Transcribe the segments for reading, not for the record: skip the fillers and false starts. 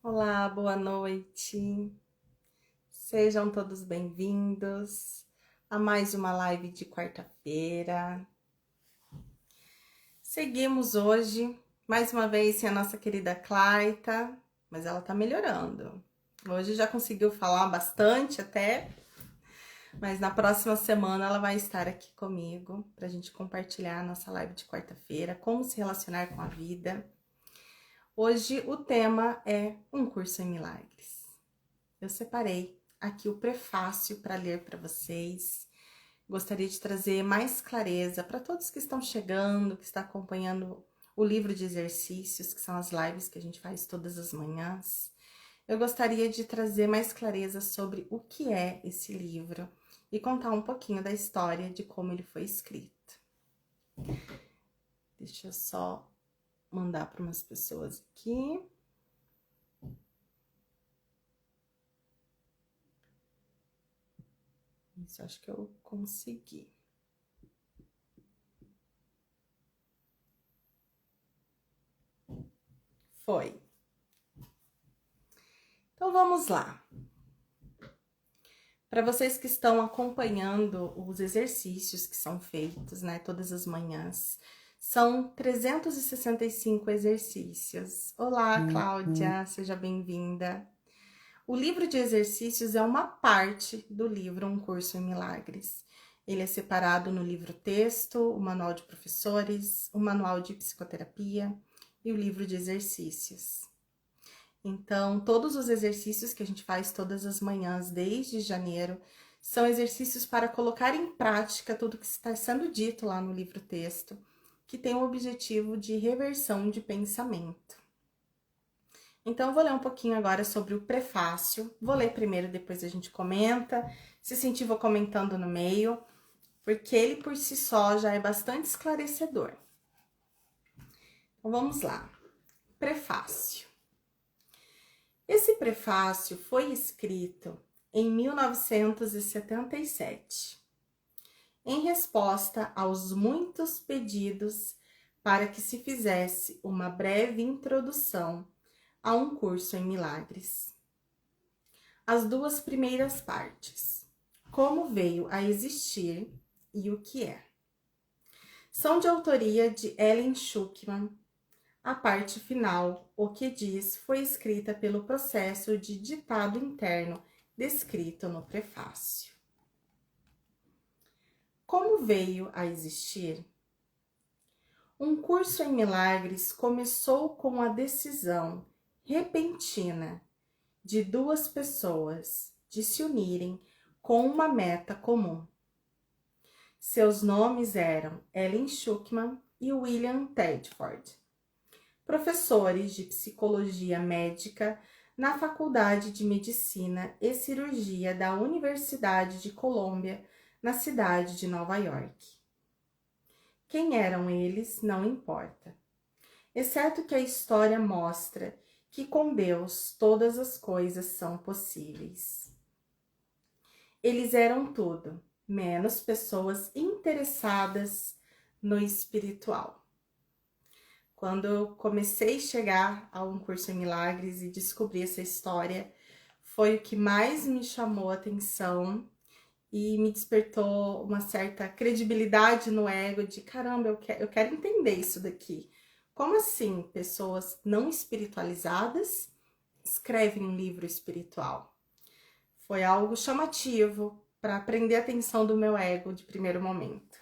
Olá, boa noite. Sejam todos bem-vindos a mais uma live de quarta-feira. Seguimos hoje, mais uma vez, sem a nossa querida Claita, mas ela tá melhorando. Hoje já conseguiu falar bastante até, mas na próxima semana ela vai estar aqui comigo pra gente compartilhar a nossa live de quarta-feira, como se relacionar com a vida. Hoje o tema é um curso em milagres. Eu separei aqui o prefácio para ler para vocês. Gostaria de trazer mais clareza para todos que estão chegando, que estão acompanhando o livro de exercícios, que são as lives que a gente faz todas as manhãs. Eu gostaria de trazer mais clareza sobre o que é esse livro e contar um pouquinho da história de como ele foi escrito. Deixa eu só mandar para umas pessoas aqui. Isso, acho que eu consegui. Foi. Então vamos lá. Para vocês que estão acompanhando os exercícios que são feitos, né, todas as manhãs, são 365 exercícios. Olá, Cláudia, seja bem-vinda. O livro de exercícios é uma parte do livro Um Curso em Milagres. Ele é separado no livro texto, o manual de professores, o manual de psicoterapia e o livro de exercícios. Então, todos os exercícios que a gente faz todas as manhãs desde janeiro são exercícios para colocar em prática tudo que está sendo dito lá no livro texto, que tem o objetivo de reversão de pensamento. Então, eu vou ler um pouquinho agora sobre o prefácio. Vou ler primeiro, depois a gente comenta. Se sentir, vou comentando no meio, porque ele por si só já é bastante esclarecedor. Então, vamos lá. Prefácio. Esse prefácio foi escrito em 1977, em resposta aos muitos pedidos para que se fizesse uma breve introdução a um curso em milagres. As duas primeiras partes, como veio a existir e o que é, são de autoria de Ellen Schuckman. A parte final, o que diz, foi escrita pelo processo de ditado interno descrito no prefácio. Como veio a existir? Um curso em milagres começou com a decisão repentina de duas pessoas de se unirem com uma meta comum. Seus nomes eram Ellen Schuckman e William Tedford, professores de psicologia médica na Faculdade de Medicina e Cirurgia da Universidade de Colômbia, na cidade de Nova York. Quem eram eles não importa, exceto que a história mostra que com Deus todas as coisas são possíveis. Eles eram tudo, menos pessoas interessadas no espiritual. Quando eu comecei a chegar a um curso em milagres e descobri essa história, foi o que mais me chamou a atenção e me despertou uma certa credibilidade no ego de caramba, eu quero entender isso daqui. Como assim pessoas não espiritualizadas escrevem um livro espiritual? Foi algo chamativo para prender a atenção do meu ego de primeiro momento.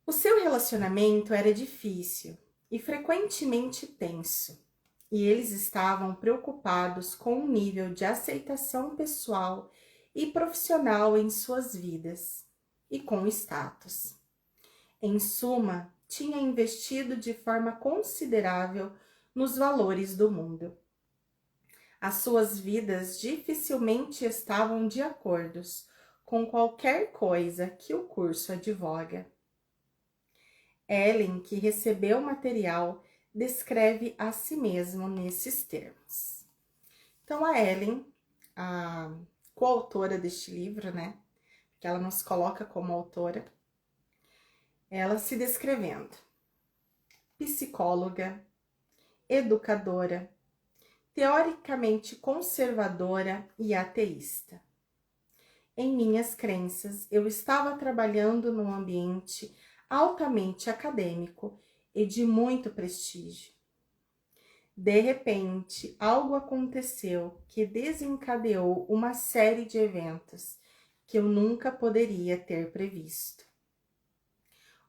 O seu relacionamento era difícil e frequentemente tenso, e eles estavam preocupados com o nível de aceitação pessoal e profissional em suas vidas e com o status. Em suma, tinha investido de forma considerável nos valores do mundo. As suas vidas dificilmente estavam de acordo com qualquer coisa que o curso advoga. Ellen, que recebeu o material, descreve a si mesma nesses termos. Então, a Ellen, a coautora deste livro, né, que ela nos coloca como autora, ela se descrevendo: psicóloga, educadora, teoricamente conservadora e ateísta. Em minhas crenças, eu estava trabalhando num ambiente altamente acadêmico e de muito prestígio. De repente, algo aconteceu que desencadeou uma série de eventos que eu nunca poderia ter previsto.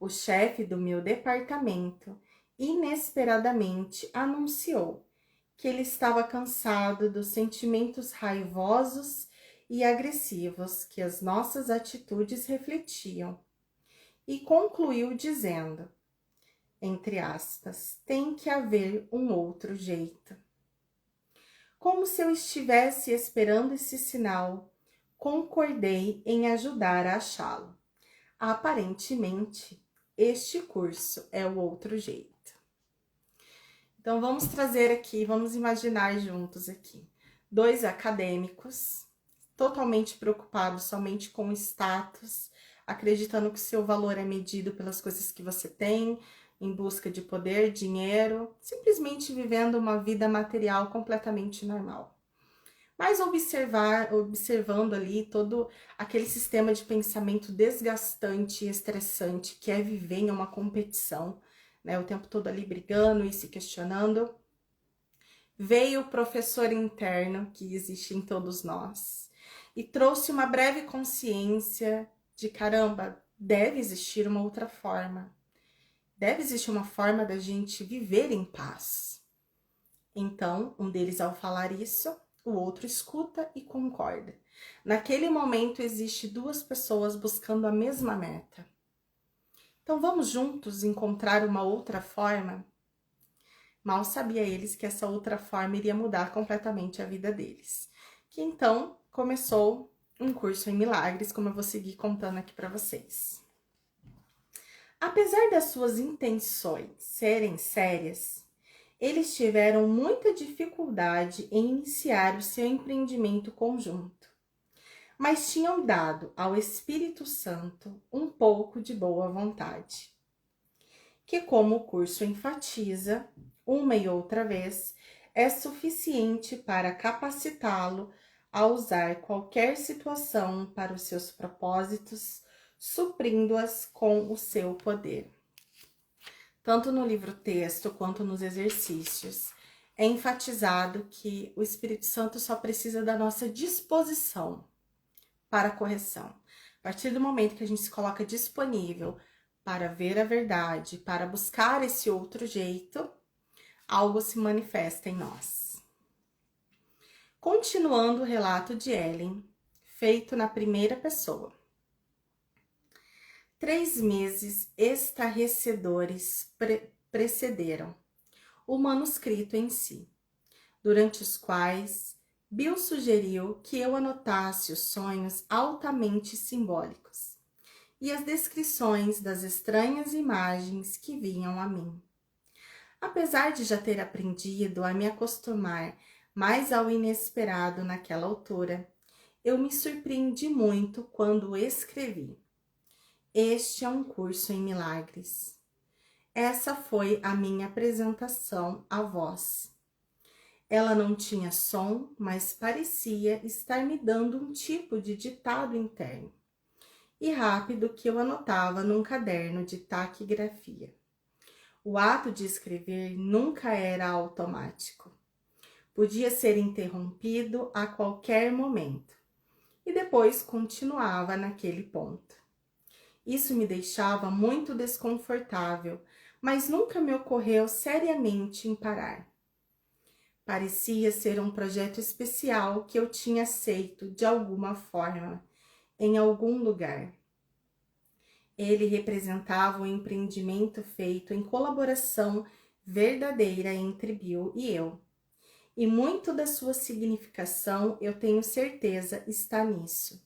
O chefe do meu departamento inesperadamente anunciou que ele estava cansado dos sentimentos raivosos e agressivos que as nossas atitudes refletiam e concluiu dizendo, entre aspas, tem que haver um outro jeito. Como se eu estivesse esperando esse sinal, concordei em ajudar a achá-lo. Aparentemente, este curso é o outro jeito. Então, vamos trazer aqui, vamos imaginar juntos aqui, 2 acadêmicos totalmente preocupados somente com o status, acreditando que o seu valor é medido pelas coisas que você tem, em busca de poder, dinheiro, simplesmente vivendo uma vida material completamente normal. Mas observando ali todo aquele sistema de pensamento desgastante e estressante que é viver em uma competição, né? O tempo todo ali brigando e se questionando. Veio o professor interno que existe em todos nós e trouxe uma breve consciência de caramba, deve existir uma outra forma. Deve existir uma forma da gente viver em paz. Então, um deles, ao falar isso, o outro escuta e concorda. Naquele momento, existe 2 pessoas buscando a mesma meta. Então, vamos juntos encontrar uma outra forma? Mal sabia eles que essa outra forma iria mudar completamente a vida deles. Que então começou um curso em milagres, como eu vou seguir contando aqui para vocês. Apesar das suas intenções serem sérias, eles tiveram muita dificuldade em iniciar o seu empreendimento conjunto, mas tinham dado ao Espírito Santo um pouco de boa vontade, que, como o curso enfatiza uma e outra vez, é suficiente para capacitá-lo a usar qualquer situação para os seus propósitos, suprindo-as com o seu poder. Tanto no livro-texto quanto nos exercícios, é enfatizado que o Espírito Santo só precisa da nossa disposição para a correção. A partir do momento que a gente se coloca disponível para ver a verdade, para buscar esse outro jeito, algo se manifesta em nós. Continuando o relato de Ellen, feito na primeira pessoa. 3 meses estarrecedores precederam o manuscrito em si, durante os quais Bill sugeriu que eu anotasse os sonhos altamente simbólicos e as descrições das estranhas imagens que vinham a mim. Apesar de já ter aprendido a me acostumar mais ao inesperado naquela altura, eu me surpreendi muito quando escrevi. Este é um curso em milagres. Essa foi a minha apresentação à vós. Ela não tinha som, mas parecia estar me dando um tipo de ditado interno e rápido que eu anotava num caderno de taquigrafia. O ato de escrever nunca era automático. Podia ser interrompido a qualquer momento e depois continuava naquele ponto. Isso me deixava muito desconfortável, mas nunca me ocorreu seriamente em parar. Parecia ser um projeto especial que eu tinha aceito de alguma forma, em algum lugar. Ele representava um empreendimento feito em colaboração verdadeira entre Bill e eu. E muito da sua significação, eu tenho certeza, está nisso.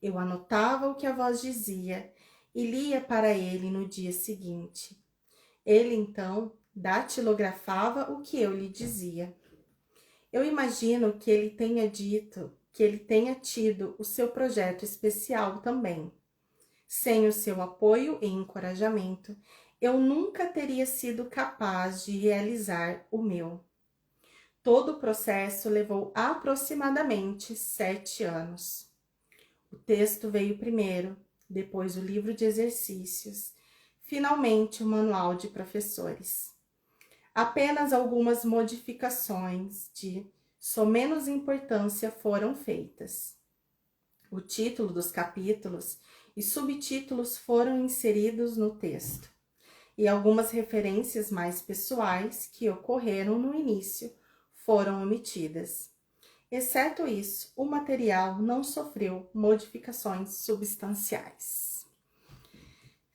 Eu anotava o que a voz dizia e lia para ele no dia seguinte. Ele, então, datilografava o que eu lhe dizia. Eu imagino que ele tenha dito que ele tenha tido o seu projeto especial também. Sem o seu apoio e encorajamento, eu nunca teria sido capaz de realizar o meu. Todo o processo levou aproximadamente 7 anos. O texto veio primeiro, depois o livro de exercícios, finalmente o manual de professores. Apenas algumas modificações de somenos importância foram feitas. O título dos capítulos e subtítulos foram inseridos no texto, e algumas referências mais pessoais que ocorreram no início foram omitidas. Exceto isso, o material não sofreu modificações substanciais.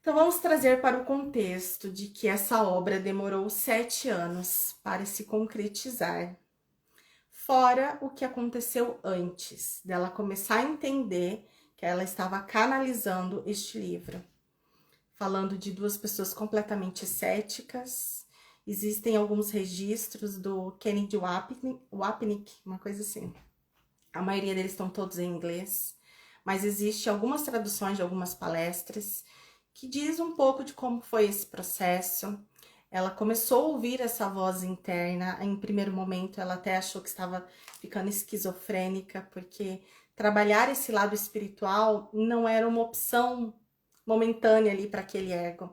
Então, vamos trazer para o contexto de que essa obra demorou 7 anos para se concretizar, fora o que aconteceu antes dela começar a entender que ela estava canalizando este livro, falando de 2 pessoas completamente céticas. Existem alguns registros do Kennedy Wapnick, uma coisa assim. A maioria deles estão todos em inglês, mas existe algumas traduções de algumas palestras que diz um pouco de como foi esse processo. Ela começou a ouvir essa voz interna. Em primeiro momento, ela até achou que estava ficando esquizofrênica, porque trabalhar esse lado espiritual não era uma opção momentânea ali para aquele ego.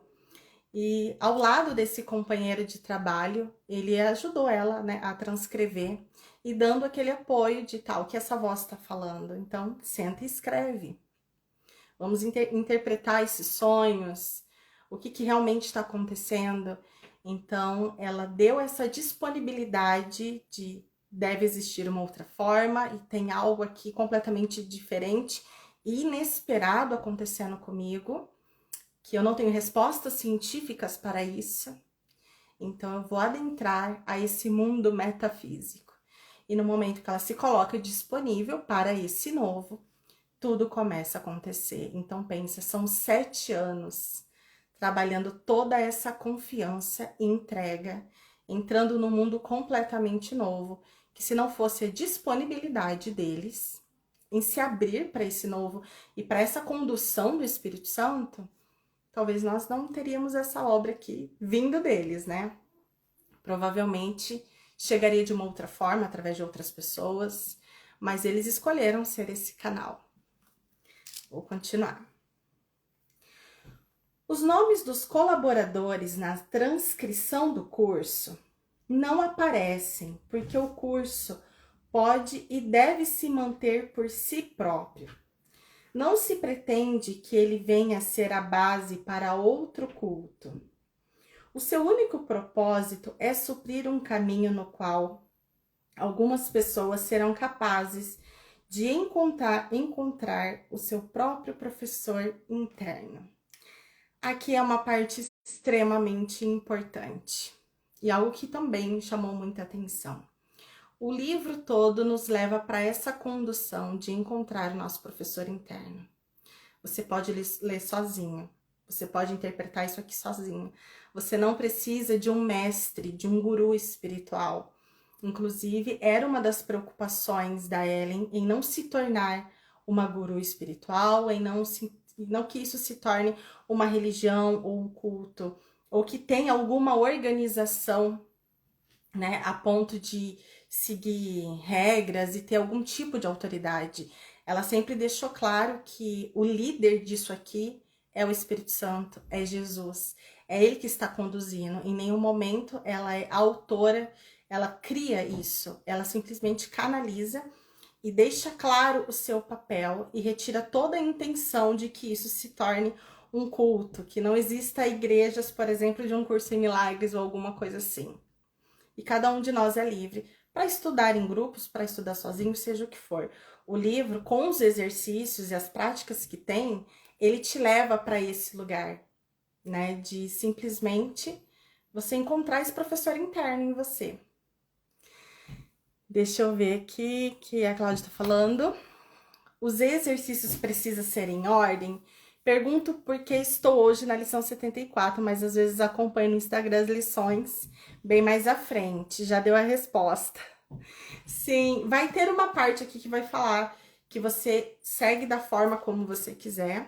E ao lado desse companheiro de trabalho, ele ajudou ela, né, a transcrever e dando aquele apoio de tal que essa voz está falando. Então, senta e escreve. Vamos interpretar esses sonhos, o que realmente está acontecendo. Então, ela deu essa disponibilidade de deve existir uma outra forma e tem algo aqui completamente diferente e inesperado acontecendo comigo, que eu não tenho respostas científicas para isso. Então, eu vou adentrar a esse mundo metafísico. E no momento que ela se coloca disponível para esse novo, tudo começa a acontecer. Então, pensa, são 7 anos trabalhando toda essa confiança e entrega, entrando num mundo completamente novo, que se não fosse a disponibilidade deles em se abrir para esse novo e para essa condução do Espírito Santo, talvez nós não teríamos essa obra aqui vindo deles, né? Provavelmente chegaria de uma outra forma, através de outras pessoas, mas eles escolheram ser esse canal. Vou continuar. Os nomes dos colaboradores na transcrição do curso não aparecem, porque o curso pode e deve se manter por si próprio. Não se pretende que ele venha a ser a base para outro culto. O seu único propósito é suprir um caminho no qual algumas pessoas serão capazes de encontrar o seu próprio professor interno. Aqui é uma parte extremamente importante e algo que também chamou muita atenção. O livro todo nos leva para essa condução de encontrar o nosso professor interno. Você pode ler sozinho, você pode interpretar isso aqui sozinho. Você não precisa de um mestre, de um guru espiritual. Inclusive, era uma das preocupações da Ellen em não se tornar uma guru espiritual, em não que isso se torne uma religião ou um culto, ou que tenha alguma organização, né, a ponto de seguir regras e ter algum tipo de autoridade. Ela sempre deixou claro que o líder disso aqui é o Espírito Santo, é Jesus. É ele que está conduzindo. Em nenhum momento ela é autora, ela cria isso. Ela simplesmente canaliza e deixa claro o seu papel e retira toda a intenção de que isso se torne um culto, que não exista igrejas, por exemplo, de um curso em milagres ou alguma coisa assim. E cada um de nós é livre para estudar em grupos, para estudar sozinho, seja o que for. O livro, com os exercícios e as práticas que tem, ele te leva para esse lugar, né? De simplesmente você encontrar esse professor interno em você. Deixa eu ver aqui que a Cláudia está falando. Os exercícios precisam ser em ordem? Pergunto porque estou hoje na lição 74, mas às vezes acompanho no Instagram as lições bem mais à frente. Já deu a resposta. Sim, vai ter uma parte aqui que vai falar que você segue da forma como você quiser.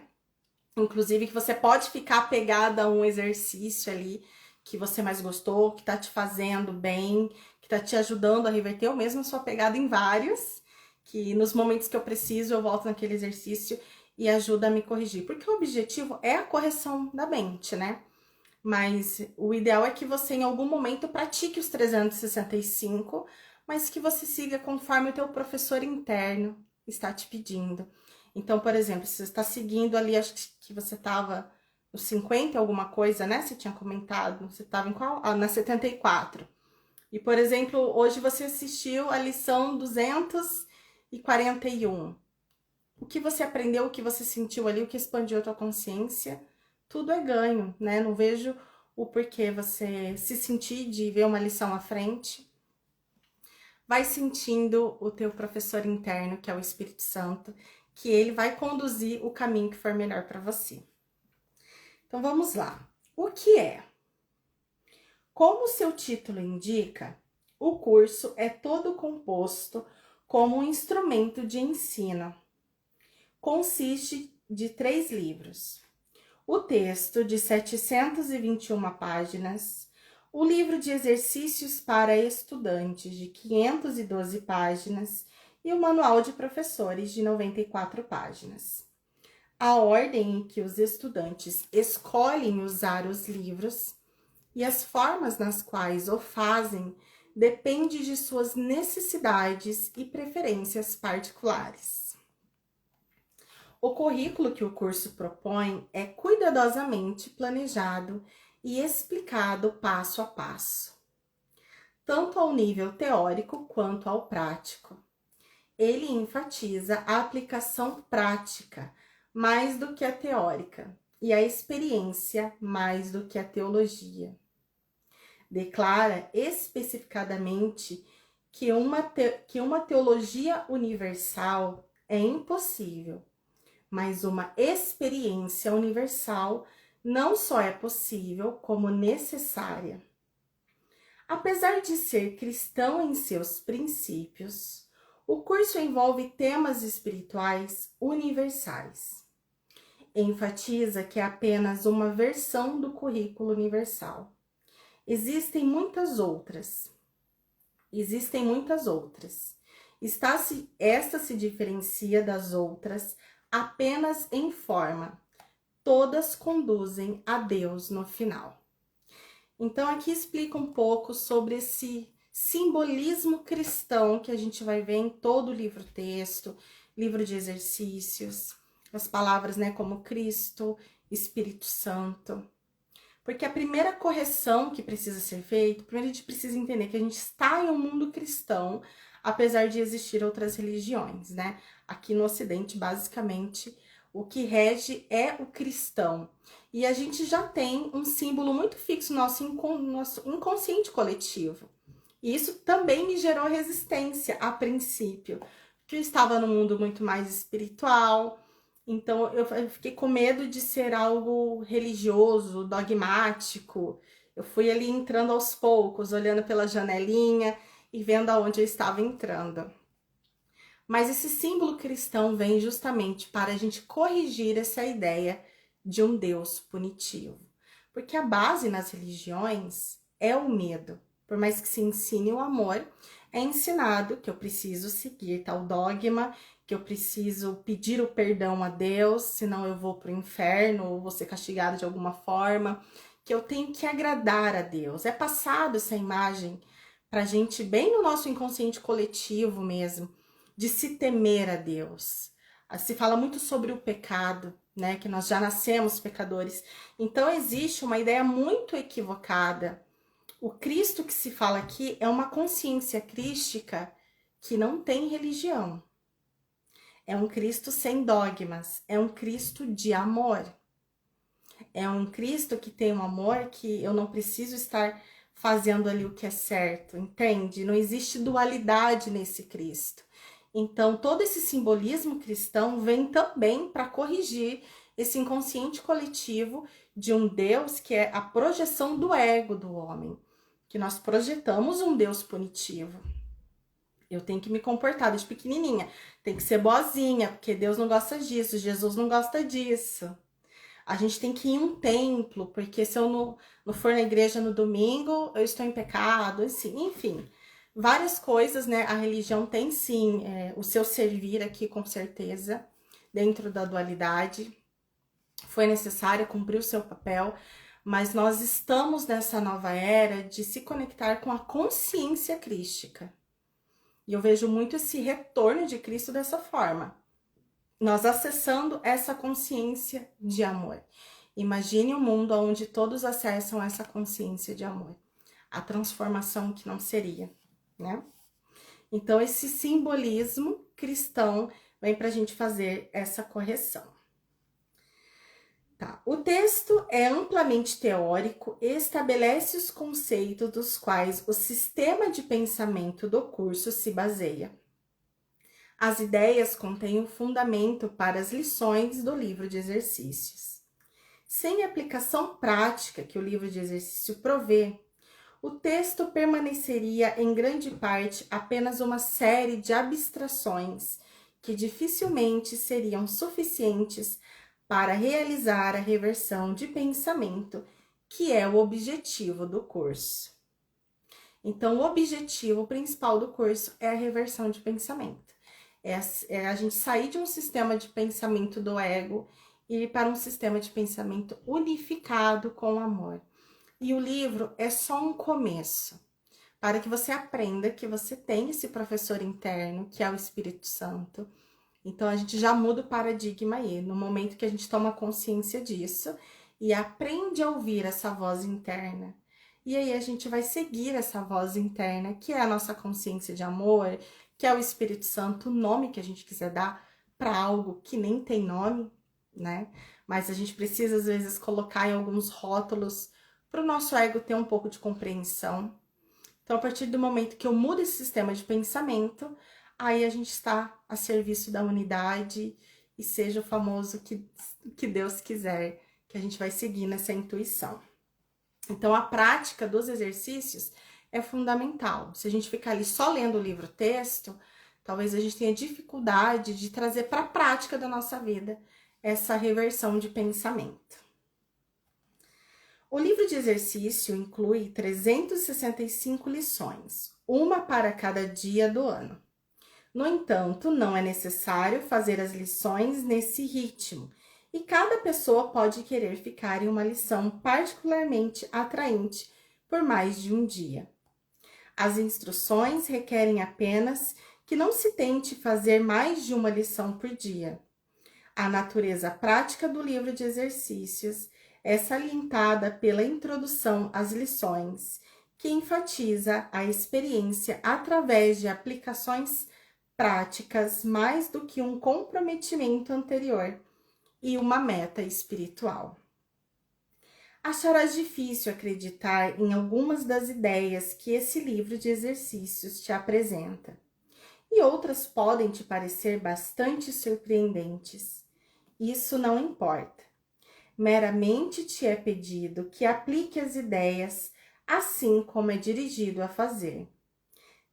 Inclusive que você pode ficar apegada a um exercício ali que você mais gostou, que tá te fazendo bem, que que tá te ajudando a reverter. Eu mesma sou apegada em vários, que nos momentos que eu preciso, eu volto naquele exercício e ajuda a me corrigir. Porque o objetivo é a correção da mente, né? Mas o ideal é que você, em algum momento, pratique os 365, mas que você siga conforme o teu professor interno está te pedindo. Então, por exemplo, se você está seguindo ali, acho que você estava no 50 alguma coisa, né? Você tinha comentado, você estava em qual? Ah, na 74. E, por exemplo, hoje você assistiu a lição 241. O que você aprendeu, o que você sentiu ali, o que expandiu a tua consciência, tudo é ganho, né? Não vejo o porquê você se sentir de ver uma lição à frente. Vai sentindo o teu professor interno, que é o Espírito Santo, que ele vai conduzir o caminho que for melhor para você. Então vamos lá. O que é? Como o seu título indica, o curso é todo composto como um instrumento de ensino. Consiste de 3 livros. O texto de 721 páginas, o livro de exercícios para estudantes de 512 páginas e o manual de professores de 94 páginas. A ordem em que os estudantes escolhem usar os livros e as formas nas quais o fazem depende de suas necessidades e preferências particulares. O currículo que o curso propõe é cuidadosamente planejado e explicado passo a passo, tanto ao nível teórico quanto ao prático. Ele enfatiza a aplicação prática mais do que a teórica e a experiência mais do que a teologia. Declara especificadamente que uma teologia universal é impossível, mas uma experiência universal não só é possível, como necessária. Apesar de ser cristão em seus princípios, o curso envolve temas espirituais universais. Enfatiza que é apenas uma versão do currículo universal. Existem muitas outras. Esta se diferencia das outras apenas em forma. Todas conduzem a Deus no final. Então, aqui explica um pouco sobre esse simbolismo cristão que a gente vai ver em todo o livro-texto, livro de exercícios, as palavras, né, como Cristo, Espírito Santo. Porque a primeira correção que precisa ser feita, primeiro a gente precisa entender que a gente está em um mundo cristão, apesar de existir outras religiões, né? Aqui no Ocidente, basicamente, o que rege é o cristão. E a gente já tem um símbolo muito fixo no nosso inconsciente coletivo. E isso também me gerou resistência a princípio, porque eu estava num mundo muito mais espiritual. Então, eu fiquei com medo de ser algo religioso, dogmático. Eu fui ali entrando aos poucos, olhando pela janelinha e vendo aonde eu estava entrando. Mas esse símbolo cristão vem justamente para a gente corrigir essa ideia de um Deus punitivo. Porque a base nas religiões é o medo. Por mais que se ensine o amor, é ensinado que eu preciso seguir tal dogma, que eu preciso pedir o perdão a Deus, senão eu vou para o inferno ou vou ser castigado de alguma forma, que eu tenho que agradar a Deus. É passado essa imagem para a gente bem no nosso inconsciente coletivo mesmo, de se temer a Deus. Se fala muito sobre o pecado, né, que nós já nascemos pecadores. Então existe uma ideia muito equivocada. O Cristo que se fala aqui é uma consciência crística que não tem religião. É um Cristo sem dogmas, é um Cristo de amor. É um Cristo que tem um amor que eu não preciso estar fazendo ali o que é certo, entende? Não existe dualidade nesse Cristo. Então, todo esse simbolismo cristão vem também para corrigir esse inconsciente coletivo de um Deus que é a projeção do ego do homem, que nós projetamos um Deus punitivo. Eu tenho que me comportar desde pequenininha, tem que ser boazinha, porque Deus não gosta disso, Jesus não gosta disso. A gente tem que ir em um templo, porque se eu não for na igreja no domingo, eu estou em pecado, assim, enfim. várias coisas, né? A religião tem sim o seu servir aqui, com certeza, dentro da dualidade. Foi necessário cumprir o seu papel, mas nós estamos nessa nova era de se conectar com a consciência crística. E eu vejo muito esse retorno de Cristo dessa forma. Nós acessando essa consciência de amor. Imagine um mundo onde todos acessam essa consciência de amor. A transformação que não seria, né? Então, esse simbolismo cristão vem para a gente fazer essa correção. Tá. O texto é amplamente teórico e estabelece os conceitos dos quais o sistema de pensamento do curso se baseia. As ideias contêm o fundamento para as lições do livro de exercícios. Sem a aplicação prática que o livro de exercício provê, o texto permaneceria em grande parte apenas uma série de abstrações que dificilmente seriam suficientes para realizar a reversão de pensamento, que é o objetivo do curso. Então, o objetivo principal do curso é a reversão de pensamento. É a gente sair de um sistema de pensamento do ego e ir para um sistema de pensamento unificado com o amor. E o livro é só um começo, para que você aprenda que você tem esse professor interno, que é o Espírito Santo. Então, a gente já muda o paradigma aí, no momento que a gente toma consciência disso e aprende a ouvir essa voz interna. E aí a gente vai seguir essa voz interna, que é a nossa consciência de amor, que é o Espírito Santo, o nome que a gente quiser dar para algo que nem tem nome, né? Mas a gente precisa, às vezes, colocar em alguns rótulos para o nosso ego ter um pouco de compreensão. Então, a partir do momento que eu mudo esse sistema de pensamento, aí a gente está a serviço da unidade e seja o famoso que Deus quiser, que a gente vai seguir nessa intuição. Então, a prática dos exercícios é fundamental. Se a gente ficar ali só lendo o livro-texto, talvez a gente tenha dificuldade de trazer para a prática da nossa vida essa reversão de pensamento. O livro de exercício inclui 365 lições, uma para cada dia do ano. No entanto, não é necessário fazer as lições nesse ritmo, e cada pessoa pode querer ficar em uma lição particularmente atraente por mais de um dia. As instruções requerem apenas que não se tente fazer mais de uma lição por dia. A natureza prática do livro de exercícios é salientada pela introdução às lições, que enfatiza a experiência através de aplicações práticas mais do que um comprometimento anterior e uma meta espiritual. Achará difícil acreditar em algumas das ideias que esse livro de exercícios te apresenta, e outras podem te parecer bastante surpreendentes. Isso não importa. Meramente te é pedido que aplique as ideias assim como é dirigido a fazer.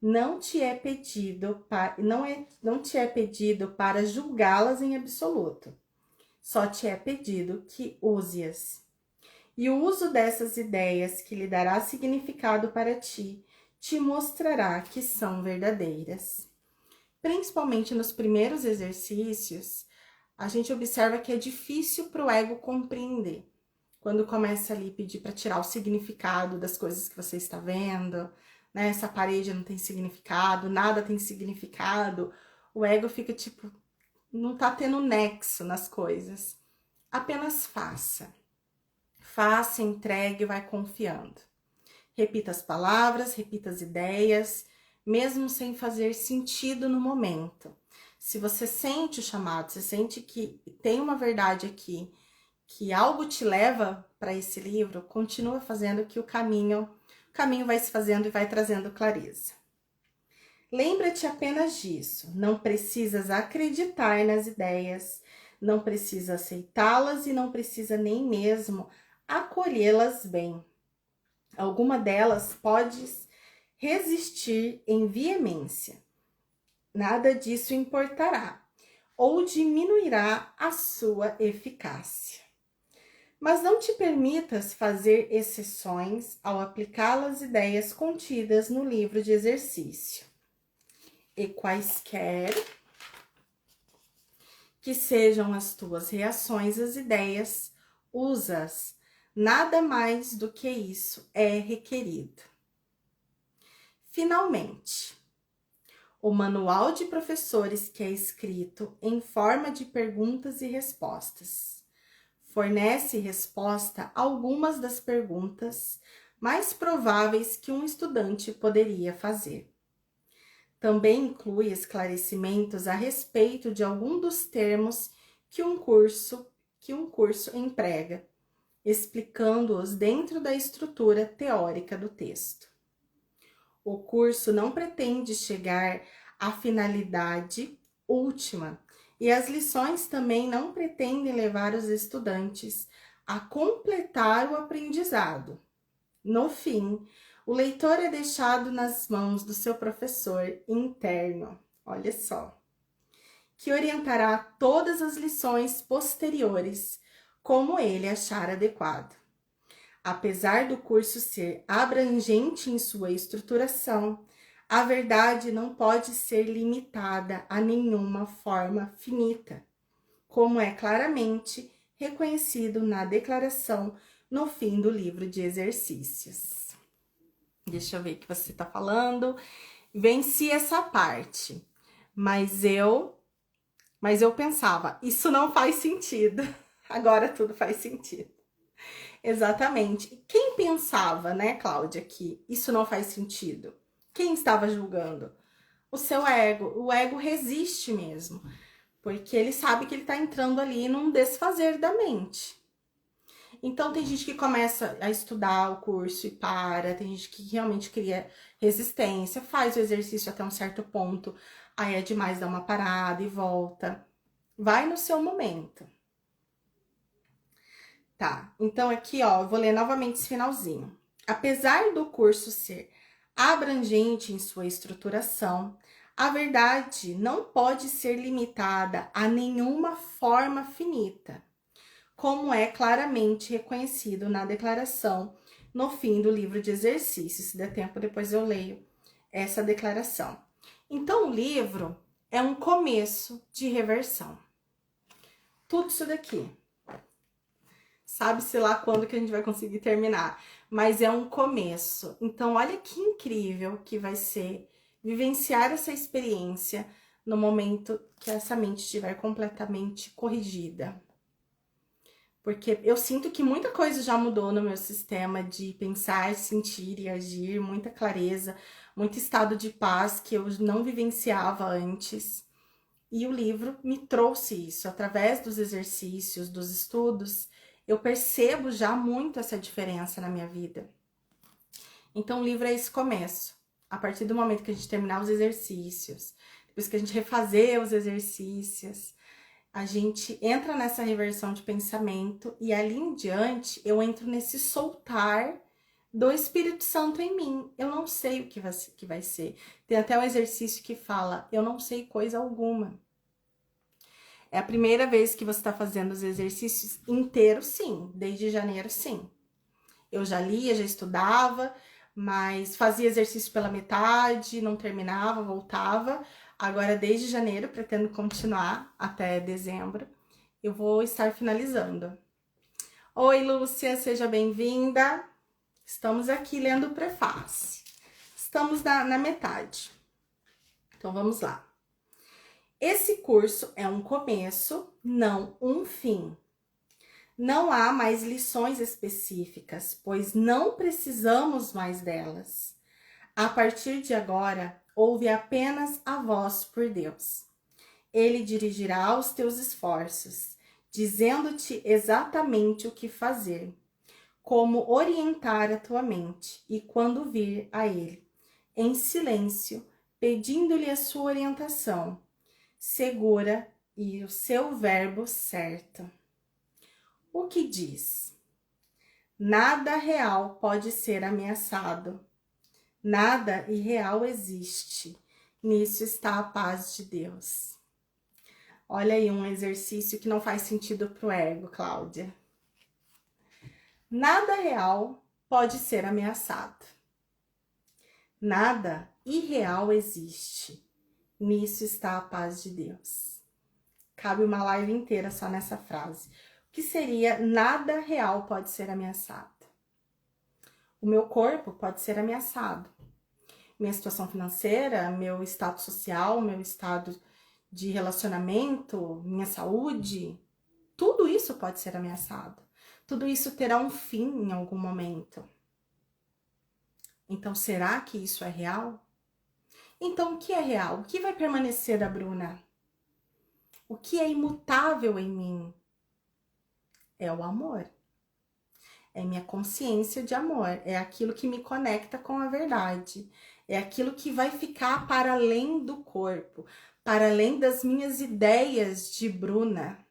Não te é pedido para julgá-las em absoluto. Só te é pedido que use-as. E o uso dessas ideias que lhe dará significado para ti, te mostrará que são verdadeiras. Principalmente nos primeiros exercícios, a gente observa que é difícil para o ego compreender. Quando começa ali a pedir para tirar o significado das coisas que você está vendo, né? Essa parede não tem significado, nada tem significado. O ego fica tipo, não tá tendo nexo nas coisas. Apenas faça. Faça, entregue, vai confiando. Repita as palavras, repita as ideias, mesmo sem fazer sentido no momento. Se você sente o chamado, você sente que tem uma verdade aqui, que algo te leva para esse livro, continua fazendo que o caminho vai se fazendo e vai trazendo clareza. Lembra-te apenas disso, não precisas acreditar nas ideias, não precisa aceitá-las e não precisa nem mesmo acolhê-las bem. Alguma delas pode resistir em veemência. Nada disso importará ou diminuirá a sua eficácia. Mas não te permitas fazer exceções ao aplicar as ideias contidas no livro de exercício. E quaisquer que sejam as tuas reações às ideias, usa-as. Nada mais do que isso é requerido. Finalmente, o manual de professores, que é escrito em forma de perguntas e respostas, fornece resposta a algumas das perguntas mais prováveis que um estudante poderia fazer. Também inclui esclarecimentos a respeito de algum dos termos que um curso emprega, explicando-os dentro da estrutura teórica do texto. O curso não pretende chegar à finalidade última, e as lições também não pretendem levar os estudantes a completar o aprendizado. No fim, o leitor é deixado nas mãos do seu professor interno, olha só, que orientará todas as lições posteriores, como ele achar adequado. Apesar do curso ser abrangente em sua estruturação, a verdade não pode ser limitada a nenhuma forma finita, como é claramente reconhecido na declaração no fim do livro de exercícios. Deixa eu ver o que você está falando. Venci essa parte, mas eu pensava, isso não faz sentido. Agora tudo faz sentido. Exatamente. Quem pensava, né, Cláudia, que isso não faz sentido? Quem estava julgando? O seu ego. O ego resiste mesmo, porque ele sabe que ele está entrando ali num desfazer da mente. Então, tem gente que começa a estudar o curso e para, tem gente que realmente cria resistência, faz o exercício até um certo ponto, aí é demais dar uma parada e volta. Vai no seu momento. Tá, então aqui, ó, eu vou ler novamente esse finalzinho. Apesar do curso ser abrangente em sua estruturação, a verdade não pode ser limitada a nenhuma forma finita, como é claramente reconhecido na declaração no fim do livro de exercícios. Se der tempo, depois eu leio essa declaração. Então, o livro é um começo de reversão. Tudo isso daqui. Sabe-se lá quando que a gente vai conseguir terminar, mas é um começo. Então, olha que incrível que vai ser vivenciar essa experiência no momento que essa mente estiver completamente corrigida. Porque eu sinto que muita coisa já mudou no meu sistema de pensar, sentir e agir, muita clareza, muito estado de paz que eu não vivenciava antes. E o livro me trouxe isso, através dos exercícios, dos estudos, eu percebo já muito essa diferença na minha vida. Então, o livro é esse começo. A partir do momento que a gente terminar os exercícios, depois que a gente refazer os exercícios, a gente entra nessa reversão de pensamento e ali em diante eu entro nesse soltar do Espírito Santo em mim. Eu não sei o que vai ser. Tem até um exercício que fala, eu não sei coisa alguma. É a primeira vez que você está fazendo os exercícios inteiros, sim. Desde janeiro, sim. Eu já lia, já estudava, mas fazia exercício pela metade, não terminava, voltava. Agora, desde janeiro, pretendo continuar até dezembro. Eu vou estar finalizando. Oi, Lúcia, seja bem-vinda. Estamos aqui lendo o prefácio. Estamos na metade. Então, vamos lá. Esse curso é um começo, não um fim. Não há mais lições específicas, pois não precisamos mais delas. A partir de agora, ouve apenas a voz por Deus. Ele dirigirá os teus esforços, dizendo-te exatamente o que fazer, como orientar a tua mente e quando vir a ele, em silêncio, pedindo-lhe a sua orientação, segura e o seu verbo certo. O que diz? Nada real pode ser ameaçado. Nada irreal existe. Nisso está a paz de Deus. Olha aí um exercício que não faz sentido pro ego, Cláudia. Nada real pode ser ameaçado. Nada irreal existe. Nisso está a paz de Deus. Cabe uma live inteira só nessa frase. O que seria nada real pode ser ameaçado? O meu corpo pode ser ameaçado. Minha situação financeira, meu status social, meu estado de relacionamento, minha saúde, tudo isso pode ser ameaçado. Tudo isso terá um fim em algum momento. Então, será que isso é real? Então, o que é real? O que vai permanecer da Bruna? O que é imutável em mim? É o amor. É minha consciência de amor. É aquilo que me conecta com a verdade. É aquilo que vai ficar para além do corpo, para além das minhas ideias de Bruna.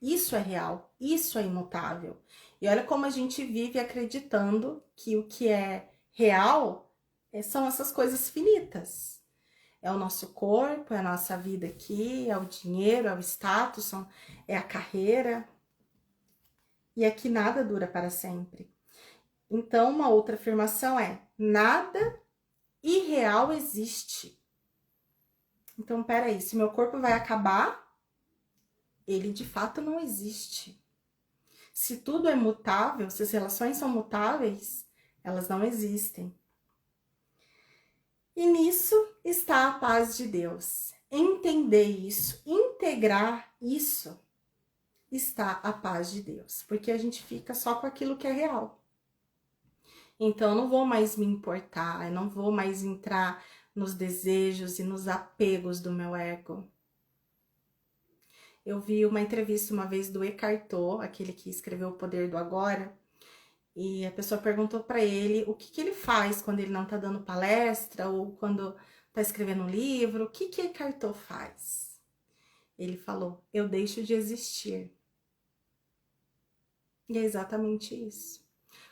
Isso é real, isso é imutável. E olha como a gente vive acreditando que o que é real são essas coisas finitas. É o nosso corpo, é a nossa vida aqui, é o dinheiro, é o status, é a carreira. E aqui nada dura para sempre. Então, uma outra afirmação é: nada irreal existe. Então, peraí, se meu corpo vai acabar, ele de fato não existe. Se tudo é mutável, se as relações são mutáveis, elas não existem. E nisso está a paz de Deus. Entender isso, integrar isso, está a paz de Deus. Porque a gente fica só com aquilo que é real. Então, eu não vou mais me importar, eu não vou mais entrar nos desejos e nos apegos do meu ego. Eu vi uma entrevista uma vez do Eckhart Tolle, aquele que escreveu O Poder do Agora, e a pessoa perguntou para ele o que ele faz quando ele não tá dando palestra ou quando tá escrevendo um livro, o que Eckhart Tolle faz? Ele falou: eu deixo de existir. E é exatamente isso.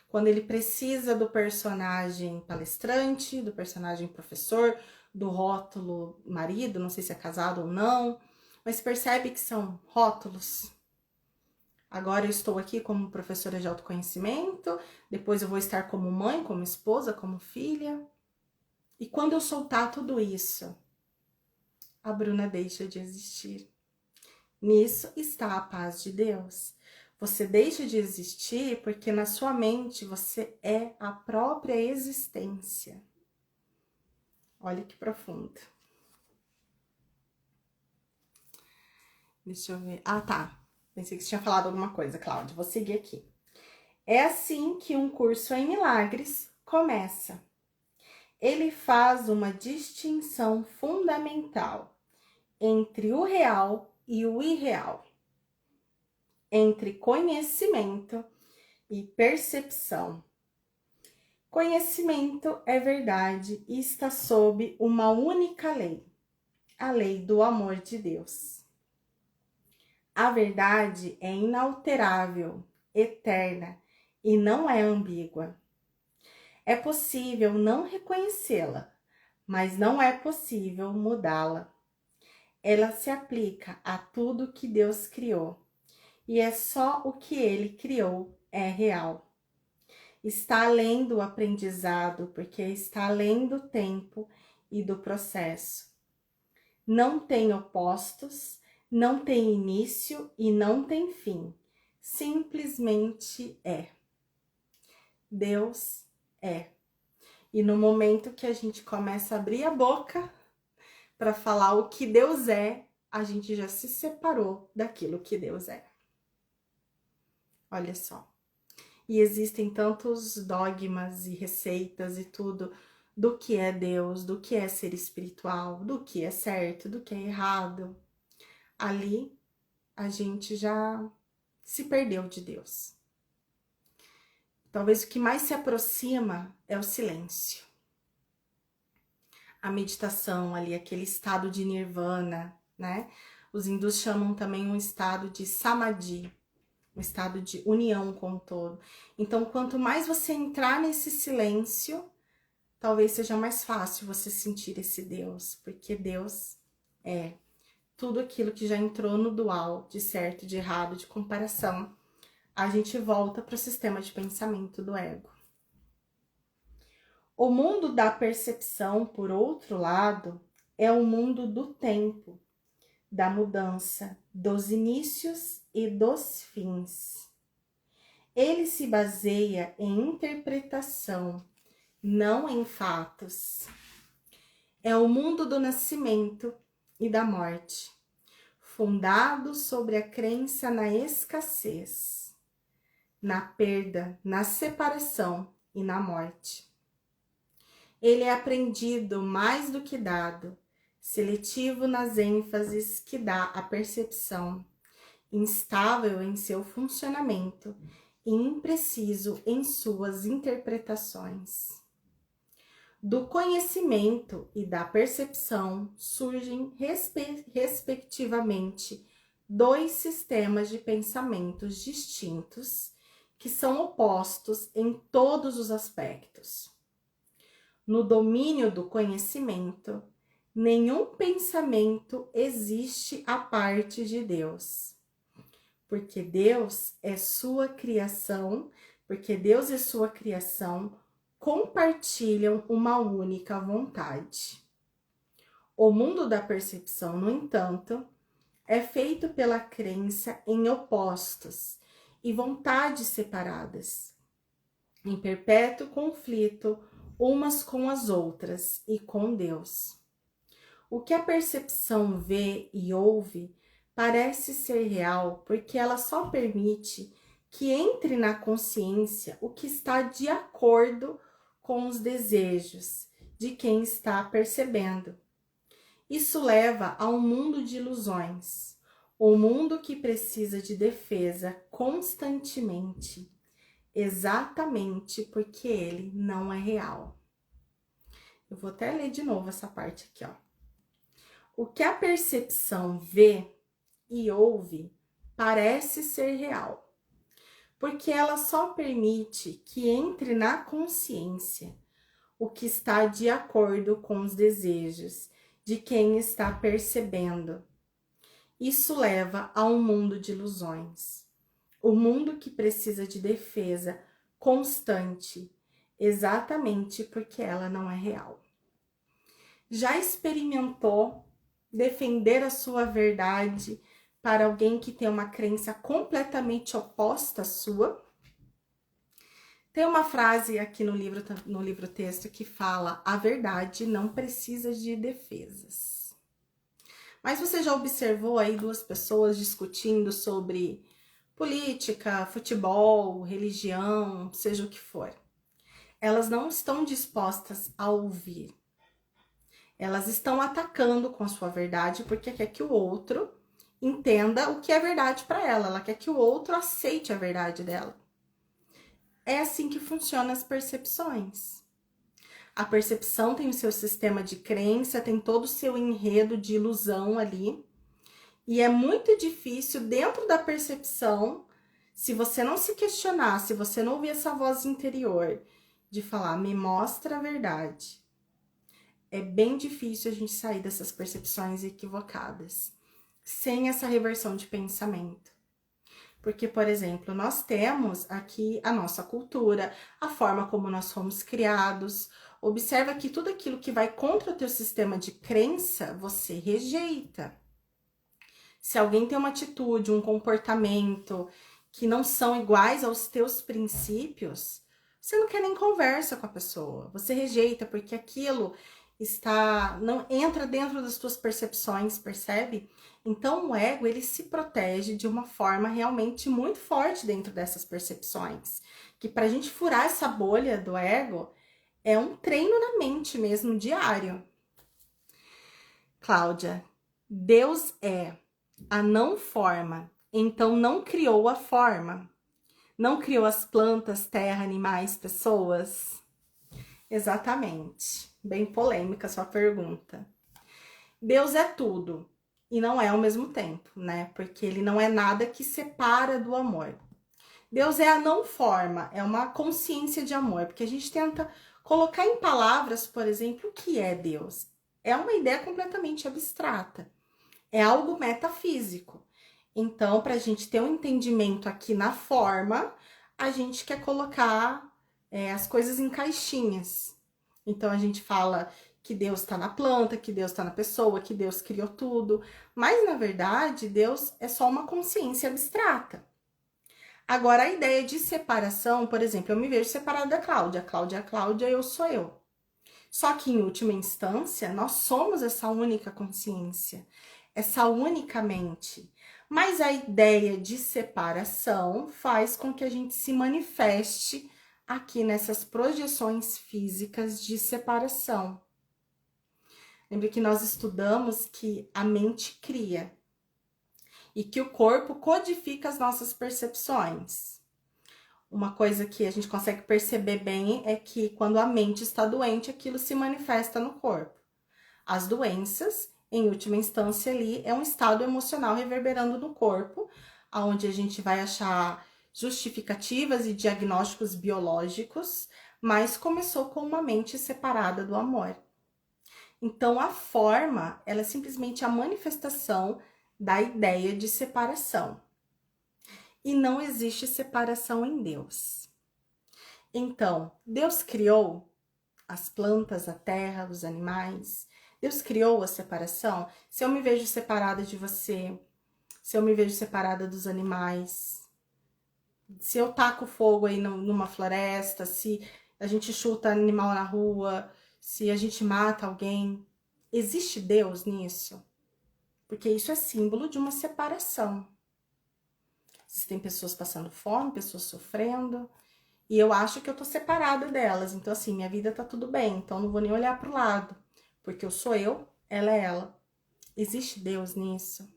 Quando ele precisa do personagem palestrante, do personagem professor, do rótulo marido, não sei se é casado ou não, mas percebe que são rótulos. Agora eu estou aqui como professora de autoconhecimento, depois eu vou estar como mãe, como esposa, como filha. E quando eu soltar tudo isso, a Bruna deixa de existir. Nisso está a paz de Deus. Você deixa de existir porque na sua mente você é a própria existência. Olha que profundo. Deixa eu ver. Ah, tá. Pensei que você tinha falado alguma coisa, Cláudia. Vou seguir aqui. É assim que um curso em milagres começa. Ele faz uma distinção fundamental entre o real e o irreal, entre conhecimento e percepção. Conhecimento é verdade e está sob uma única lei, a lei do amor de Deus. A verdade é inalterável, eterna e não é ambígua. É possível não reconhecê-la, mas não é possível mudá-la. Ela se aplica a tudo que Deus criou, e é só o que Ele criou é real. Está além do aprendizado, porque está além do tempo e do processo. Não tem opostos, não tem início e não tem fim. Simplesmente é. Deus é. E no momento que a gente começa a abrir a boca para falar o que Deus é, a gente já se separou daquilo que Deus é. Olha só. E existem tantos dogmas e receitas e tudo do que é Deus, do que é ser espiritual, do que é certo, do que é errado. Ali a gente já se perdeu de Deus. Talvez o que mais se aproxima é o silêncio. A meditação ali, aquele estado de nirvana, né? Os hindus chamam também um estado de samadhi, um estado de união com o todo. Então, quanto mais você entrar nesse silêncio, talvez seja mais fácil você sentir esse Deus, porque Deus é tudo aquilo que já entrou no dual, de certo, de errado, de comparação, a gente volta para o sistema de pensamento do ego. O mundo da percepção, por outro lado, é o mundo do tempo, da mudança, dos inícios e dos fins. Ele se baseia em interpretação, não em fatos. É o mundo do nascimento e da morte, fundado sobre a crença na escassez, na perda, na separação e na morte. Ele é aprendido mais do que dado, seletivo nas ênfases que dá a percepção, instável em seu funcionamento e impreciso em suas interpretações. Do conhecimento e da percepção surgem, respectivamente, dois sistemas de pensamentos distintos que são opostos em todos os aspectos. No domínio do conhecimento, nenhum pensamento existe à parte de Deus, porque Deus e sua criação compartilham uma única vontade. O mundo da percepção, no entanto, é feito pela crença em opostos e vontades separadas, em perpétuo conflito umas com as outras e com Deus. O que a percepção vê e ouve parece ser real porque ela só permite que entre na consciência o que está de acordo com os desejos de quem está percebendo. Isso leva a um mundo de ilusões, um mundo que precisa de defesa constantemente, exatamente porque ele não é real. Eu vou até ler de novo essa parte aqui, ó. O que a percepção vê e ouve parece ser real, porque ela só permite que entre na consciência o que está de acordo com os desejos de quem está percebendo. Isso leva a um mundo de ilusões, o mundo que precisa de defesa constante, exatamente porque ela não é real. Já experimentou defender a sua verdade para alguém que tem uma crença completamente oposta à sua? Tem uma frase aqui no livro texto que fala: a verdade não precisa de defesas. Mas você já observou aí duas pessoas discutindo sobre política, futebol, religião, seja o que for? Elas não estão dispostas a ouvir. Elas estão atacando com a sua verdade porque quer que o outro entenda o que é verdade para ela. Ela quer que o outro aceite a verdade dela. É assim que funcionam as percepções. A percepção tem o seu sistema de crença, tem todo o seu enredo de ilusão ali. E é muito difícil dentro da percepção, se você não se questionar, se você não ouvir essa voz interior de falar, me mostra a verdade. É bem difícil a gente sair dessas percepções equivocadas, sem essa reversão de pensamento. Porque, por exemplo, nós temos aqui a nossa cultura, a forma como nós fomos criados. Observa que tudo aquilo que vai contra o teu sistema de crença, você rejeita. Se alguém tem uma atitude, um comportamento que não são iguais aos teus princípios, você não quer nem conversa com a pessoa. Você rejeita porque aquilo não entra dentro das tuas percepções, percebe? Então o ego, ele se protege de uma forma realmente muito forte dentro dessas percepções, que pra gente furar essa bolha do ego é um treino na mente mesmo, diário. Cláudia, Deus é a não forma, então não criou a forma. Não criou as plantas, terra, animais, pessoas? Exatamente. Bem polêmica a sua pergunta. Deus é tudo e não é ao mesmo tempo, né? Porque ele não é nada que separa do amor. Deus é a não forma, é uma consciência de amor, porque a gente tenta colocar em palavras, por exemplo, o que é Deus. É uma ideia completamente abstrata. É algo metafísico. Então, para a gente ter um entendimento aqui na forma, a gente quer colocar as coisas em caixinhas. Então, a gente fala que Deus está na planta, que Deus está na pessoa, que Deus criou tudo. Mas, na verdade, Deus é só uma consciência abstrata. Agora, a ideia de separação, por exemplo, eu me vejo separada da Cláudia. A Cláudia é a Cláudia, eu sou eu. Só que, em última instância, nós somos essa única consciência, essa única mente. Mas a ideia de separação faz com que a gente se manifeste aqui nessas projeções físicas de separação. Lembre que nós estudamos que a mente cria e que o corpo codifica as nossas percepções. Uma coisa que a gente consegue perceber bem é que quando a mente está doente, aquilo se manifesta no corpo. As doenças, em última instância, ali é um estado emocional reverberando no corpo, onde a gente vai achar justificativas e diagnósticos biológicos, mas começou com uma mente separada do amor. Então, a forma, ela é simplesmente a manifestação da ideia de separação. E não existe separação em Deus. Então, Deus criou as plantas, a terra, os animais. Deus criou a separação. Se eu me vejo separada de você, se eu me vejo separada dos animais, se eu taco fogo aí numa floresta, se a gente chuta animal na rua, se a gente mata alguém, existe Deus nisso? Porque isso é símbolo de uma separação. Existem pessoas passando fome, pessoas sofrendo, e eu acho que eu tô separada delas. Então, assim, minha vida tá tudo bem, então não vou nem olhar pro lado, porque eu sou eu, ela é ela. Existe Deus nisso?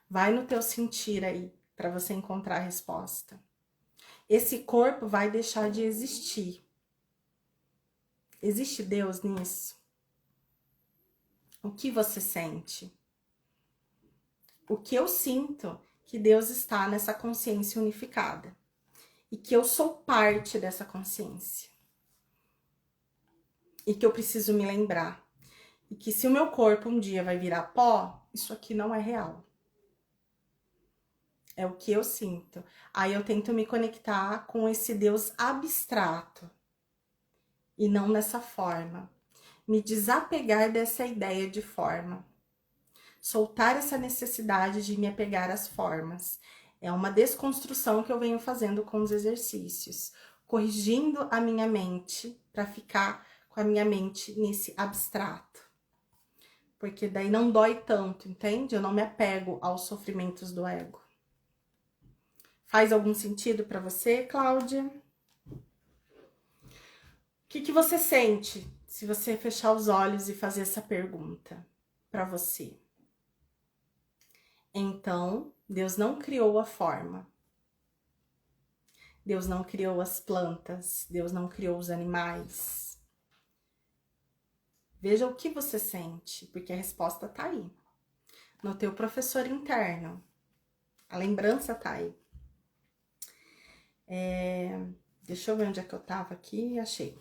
Vai no teu sentir aí, para você encontrar a resposta. Esse corpo vai deixar de existir. Existe Deus nisso? O que você sente? O que eu sinto que Deus está nessa consciência unificada e que eu sou parte dessa consciência e que eu preciso me lembrar e que se o meu corpo um dia vai virar pó, isso aqui não é real. É o que eu sinto. Aí eu tento me conectar com esse Deus abstrato e não nessa forma. Me desapegar dessa ideia de forma. Soltar essa necessidade de me apegar às formas. É uma desconstrução que eu venho fazendo com os exercícios, corrigindo a minha mente para ficar com a minha mente nesse abstrato. Porque daí não dói tanto, entende? Eu não me apego aos sofrimentos do ego. Faz algum sentido para você, Cláudia? O que você sente se você fechar os olhos e fazer essa pergunta para você? Então, Deus não criou a forma. Deus não criou as plantas. Deus não criou os animais. Veja o que você sente, porque a resposta tá aí. No teu professor interno. A lembrança tá aí. Deixa eu ver onde é que eu tava aqui. Achei.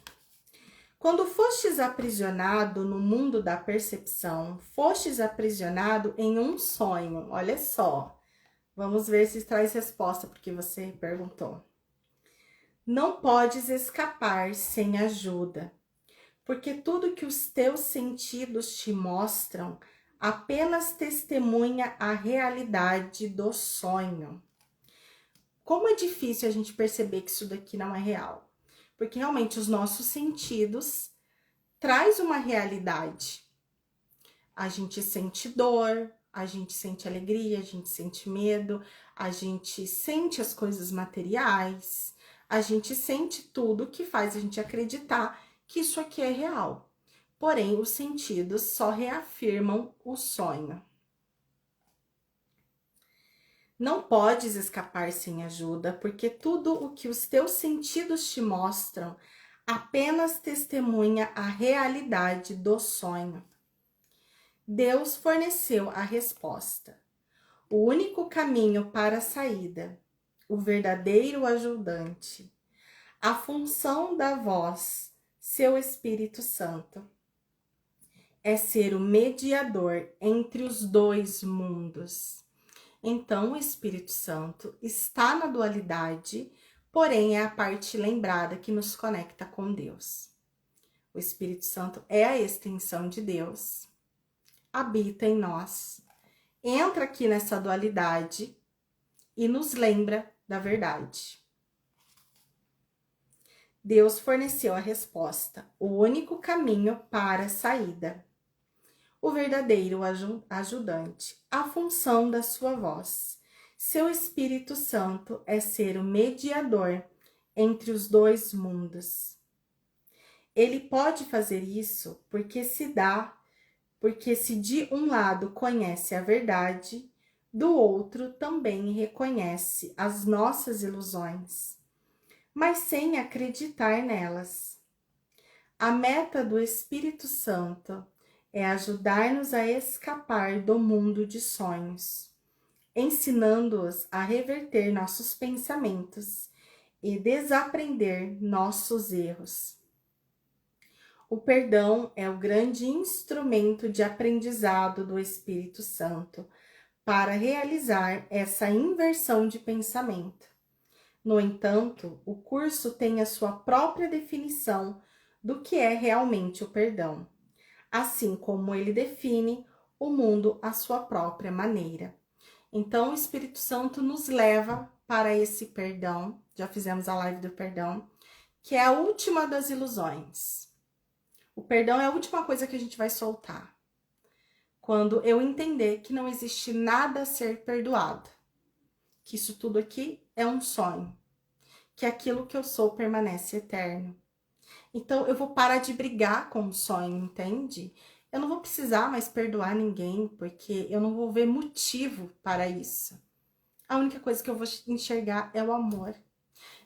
Quando fostes aprisionado no mundo da percepção, fostes aprisionado em um sonho. Olha só. Vamos ver se traz resposta porque você perguntou. Não podes escapar sem ajuda, porque tudo que os teus sentidos te mostram apenas testemunha a realidade do sonho. Como é difícil a gente perceber que isso daqui não é real, porque realmente os nossos sentidos traz uma realidade. A gente sente dor, a gente sente alegria, a gente sente medo, a gente sente as coisas materiais, a gente sente tudo que faz a gente acreditar que isso aqui é real. Porém, os sentidos só reafirmam o sonho. Não podes escapar sem ajuda, porque tudo o que os teus sentidos te mostram apenas testemunha a realidade do sonho. Deus forneceu a resposta, o único caminho para a saída, o verdadeiro ajudante, a função da voz, seu Espírito Santo, é ser o mediador entre os dois mundos. Então, o Espírito Santo está na dualidade, porém é a parte lembrada que nos conecta com Deus. O Espírito Santo é a extensão de Deus, habita em nós, entra aqui nessa dualidade e nos lembra da verdade. Deus forneceu a resposta, o único caminho para a saída. O verdadeiro ajudante, a função da sua voz. Seu Espírito Santo é ser o mediador entre os dois mundos. Ele pode fazer isso porque se de um lado conhece a verdade, do outro também reconhece as nossas ilusões, mas sem acreditar nelas. A meta do Espírito Santo é ajudar-nos a escapar do mundo de sonhos, ensinando-os a reverter nossos pensamentos e desaprender nossos erros. O perdão é o grande instrumento de aprendizado do Espírito Santo para realizar essa inversão de pensamento. No entanto, o curso tem a sua própria definição do que é realmente o perdão, assim como ele define o mundo à sua própria maneira. Então, o Espírito Santo nos leva para esse perdão, já fizemos a live do perdão, que é a última das ilusões. O perdão é a última coisa que a gente vai soltar. Quando eu entender que não existe nada a ser perdoado, que isso tudo aqui é um sonho, que aquilo que eu sou permanece eterno. Então, eu vou parar de brigar com o sonho, entende? Eu não vou precisar mais perdoar ninguém, porque eu não vou ver motivo para isso. A única coisa que eu vou enxergar é o amor.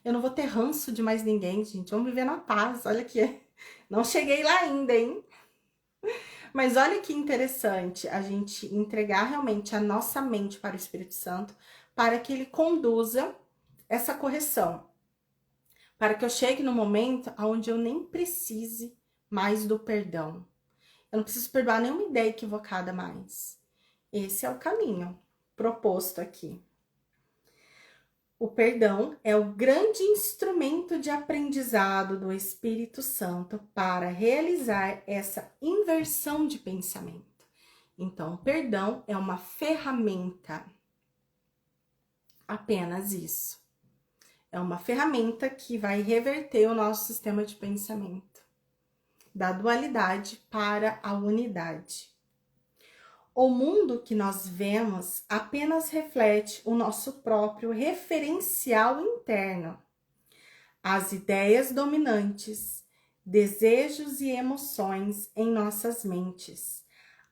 Eu não vou ter ranço de mais ninguém, gente. Vamos viver na paz, olha aqui. Não cheguei lá ainda, hein? Mas olha que interessante a gente entregar realmente a nossa mente para o Espírito Santo, para que ele conduza essa correção. Para que eu chegue no momento onde eu nem precise mais do perdão. Eu não preciso perdoar nenhuma ideia equivocada mais. Esse é o caminho proposto aqui. O perdão é o grande instrumento de aprendizado do Espírito Santo para realizar essa inversão de pensamento. Então, o perdão é uma ferramenta. Apenas isso. É uma ferramenta que vai reverter o nosso sistema de pensamento, da dualidade para a unidade. O mundo que nós vemos apenas reflete o nosso próprio referencial interno. As ideias dominantes, desejos e emoções em nossas mentes.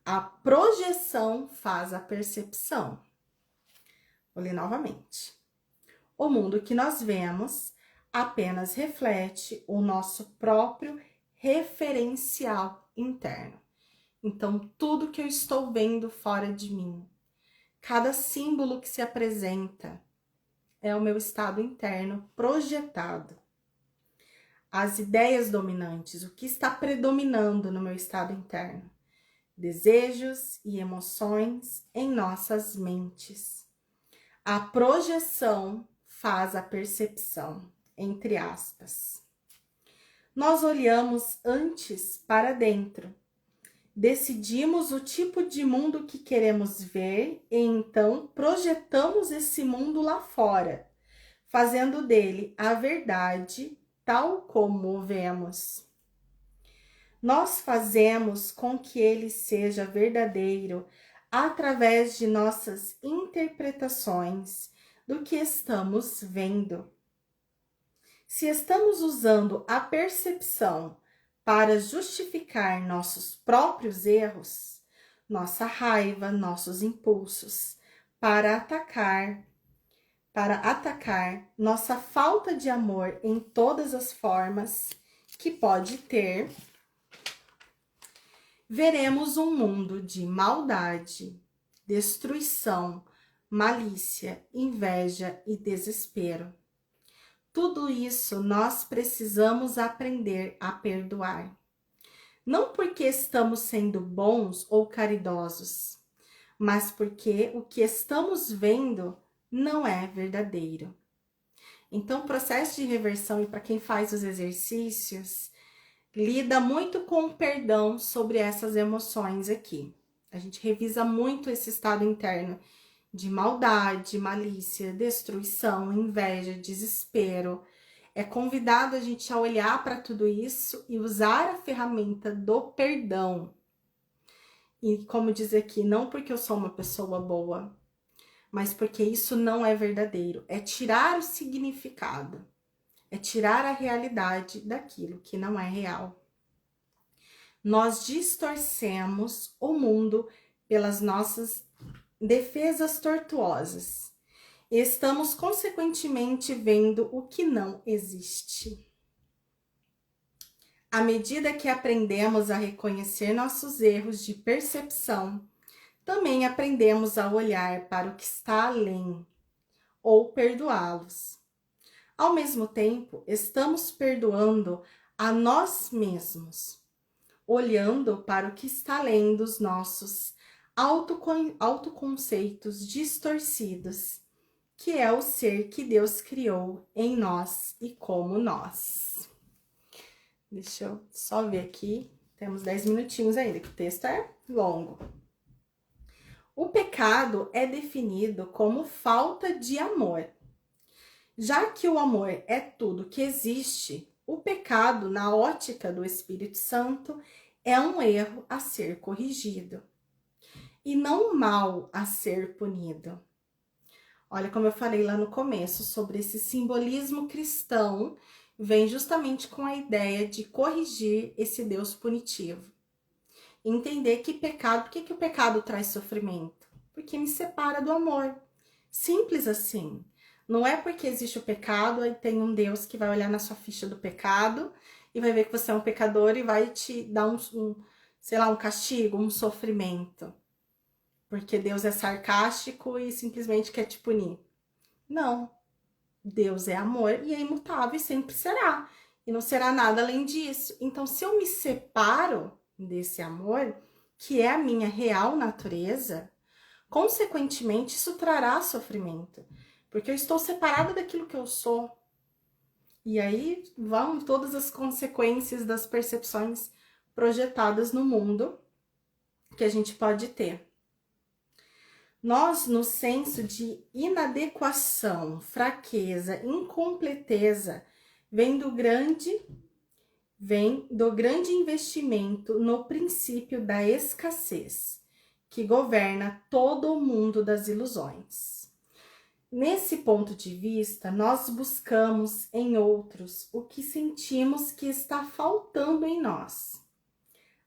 A projeção faz a percepção. Vou ler novamente. O mundo que nós vemos apenas reflete o nosso próprio referencial interno. Então, tudo que eu estou vendo fora de mim, cada símbolo que se apresenta, é o meu estado interno projetado. As ideias dominantes, o que está predominando no meu estado interno? Desejos e emoções em nossas mentes. A projeção faz a percepção, entre aspas. Nós olhamos antes para dentro. Decidimos o tipo de mundo que queremos ver e então projetamos esse mundo lá fora, fazendo dele a verdade tal como o vemos. Nós fazemos com que ele seja verdadeiro através de nossas interpretações do que estamos vendo. Se estamos usando a percepção para justificar nossos próprios erros, nossa raiva, nossos impulsos, para atacar nossa falta de amor em todas as formas que pode ter, veremos um mundo de maldade, destruição, malícia, inveja e desespero. Tudo isso nós precisamos aprender a perdoar. Não porque estamos sendo bons ou caridosos, mas porque o que estamos vendo não é verdadeiro. Então, o processo de reversão, e para quem faz os exercícios, lida muito com o perdão sobre essas emoções aqui. A gente revisa muito esse estado interno de maldade, malícia, destruição, inveja, desespero. É convidado a gente a olhar para tudo isso e usar a ferramenta do perdão. E como diz aqui, não porque eu sou uma pessoa boa, mas porque isso não é verdadeiro. É tirar o significado, é tirar a realidade daquilo que não é real. Nós distorcemos o mundo pelas nossas defesas tortuosas. Estamos, consequentemente, vendo o que não existe. À medida que aprendemos a reconhecer nossos erros de percepção, também aprendemos a olhar para o que está além, ou perdoá-los. Ao mesmo tempo, estamos perdoando a nós mesmos, olhando para o que está além dos nossos autoconceitos distorcidos, que é o ser que Deus criou em nós e como nós. Deixa eu só ver aqui, temos 10 minutinhos ainda, que o texto é longo. O pecado é definido como falta de amor. Já que o amor é tudo que existe, o pecado, na ótica do Espírito Santo, é um erro a ser corrigido e não um mal a ser punido. Olha, como eu falei lá no começo sobre esse simbolismo cristão, vem justamente com a ideia de corrigir esse Deus punitivo. Entender que pecado, por que o pecado traz sofrimento? Porque me separa do amor. Simples assim. Não é porque existe o pecado, aí tem um Deus que vai olhar na sua ficha do pecado e vai ver que você é um pecador e vai te dar um castigo, um sofrimento. Porque Deus é sarcástico e simplesmente quer te punir. Não. Deus é amor e é imutável e sempre será. E não será nada além disso. Então, se eu me separo desse amor, que é a minha real natureza, consequentemente, isso trará sofrimento. Porque eu estou separada daquilo que eu sou. E aí vão todas as consequências das percepções projetadas no mundo que a gente pode ter. Nós, no senso de inadequação, fraqueza, incompleteza, vem do grande investimento no princípio da escassez, que governa todo o mundo das ilusões. Nesse ponto de vista, nós buscamos em outros o que sentimos que está faltando em nós.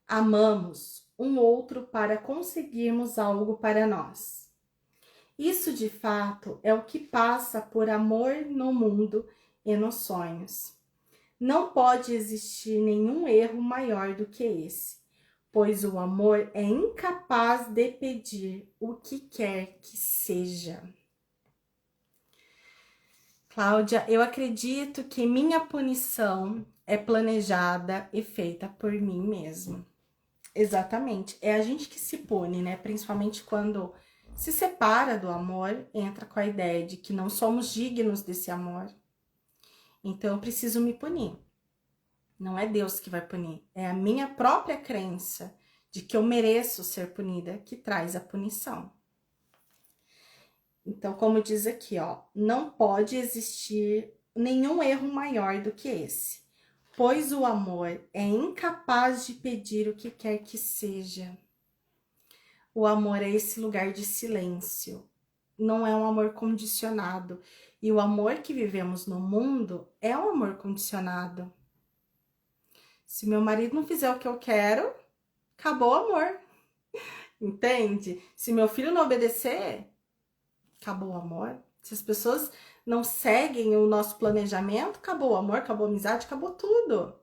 Amamos um outro para conseguirmos algo para nós. Isso, de fato, é o que passa por amor no mundo e nos sonhos. Não pode existir nenhum erro maior do que esse, pois o amor é incapaz de pedir o que quer que seja. Cláudia, eu acredito que minha punição é planejada e feita por mim mesma. Exatamente. É a gente que se pune, né? Principalmente quando se separa do amor, entra com a ideia de que não somos dignos desse amor. Então eu preciso me punir. Não é Deus que vai punir, é a minha própria crença de que eu mereço ser punida que traz a punição. Então, como diz aqui, ó, não pode existir nenhum erro maior do que esse, pois o amor é incapaz de pedir o que quer que seja. O amor é esse lugar de silêncio, não é um amor condicionado. E o amor que vivemos no mundo é um amor condicionado. Se meu marido não fizer o que eu quero, acabou o amor. Entende? Se meu filho não obedecer, acabou o amor. Se as pessoas não seguem o nosso planejamento, acabou o amor, acabou a amizade, acabou tudo.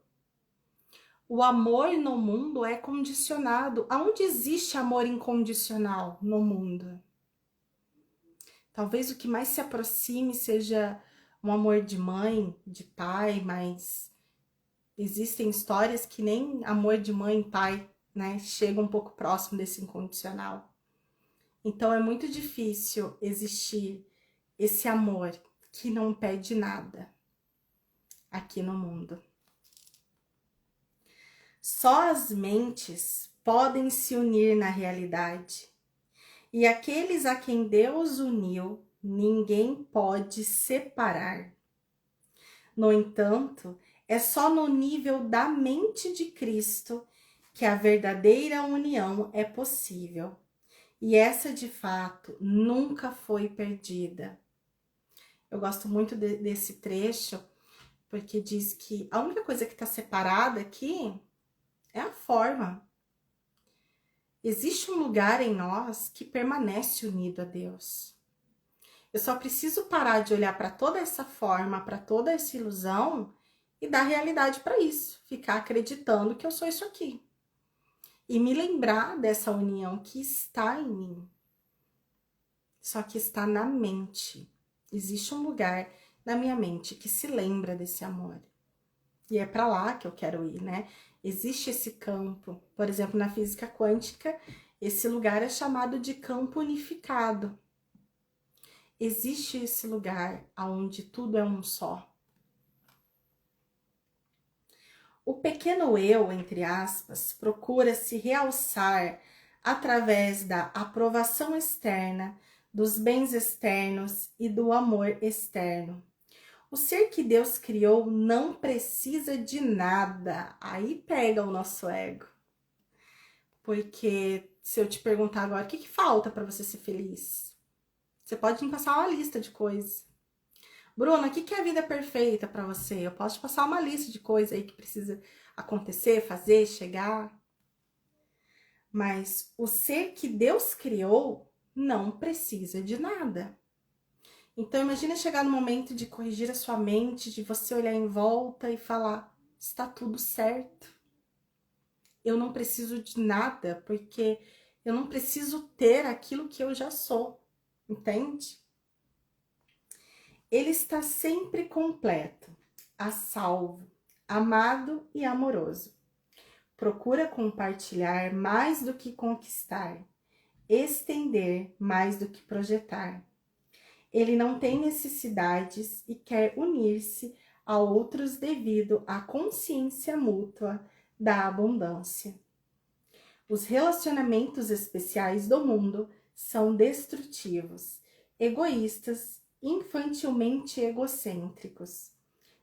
O amor no mundo é condicionado. Aonde existe amor incondicional no mundo? Talvez o que mais se aproxime seja um amor de mãe, de pai, mas existem histórias que nem amor de mãe e pai, né, chega um pouco próximo desse incondicional. Então é muito difícil existir esse amor que não pede nada aqui no mundo. Só as mentes podem se unir na realidade. E aqueles a quem Deus uniu, ninguém pode separar. No entanto, é só no nível da mente de Cristo que a verdadeira união é possível. E essa, de fato, nunca foi perdida. Eu gosto muito desse trecho, porque diz que a única coisa que está separada aqui é a forma. Existe um lugar em nós que permanece unido a Deus. Eu só preciso parar de olhar para toda essa forma, para toda essa ilusão e dar realidade para isso. Ficar acreditando que eu sou isso aqui. E me lembrar dessa união que está em mim. Só que está na mente. Existe um lugar na minha mente que se lembra desse amor. E é para lá que eu quero ir, né? Existe esse campo. Por exemplo, na física quântica, esse lugar é chamado de campo unificado. Existe esse lugar onde tudo é um só. O pequeno eu, entre aspas, procura se realçar através da aprovação externa, dos bens externos e do amor externo. O ser que Deus criou não precisa de nada. Aí pega o nosso ego. Porque se eu te perguntar agora, o que falta para você ser feliz? Você pode me passar uma lista de coisas. Bruna, o que é a vida perfeita para você? Eu posso te passar uma lista de coisas aí que precisa acontecer, fazer, chegar. Mas o ser que Deus criou não precisa de nada. Então imagina chegar no momento de corrigir a sua mente, de você olhar em volta e falar, está tudo certo. Eu não preciso de nada, porque eu não preciso ter aquilo que eu já sou, entende? Ele está sempre completo, a salvo, amado e amoroso. Procura compartilhar mais do que conquistar, estender mais do que projetar. Ele não tem necessidades e quer unir-se a outros devido à consciência mútua da abundância. Os relacionamentos especiais do mundo são destrutivos, egoístas, infantilmente egocêntricos.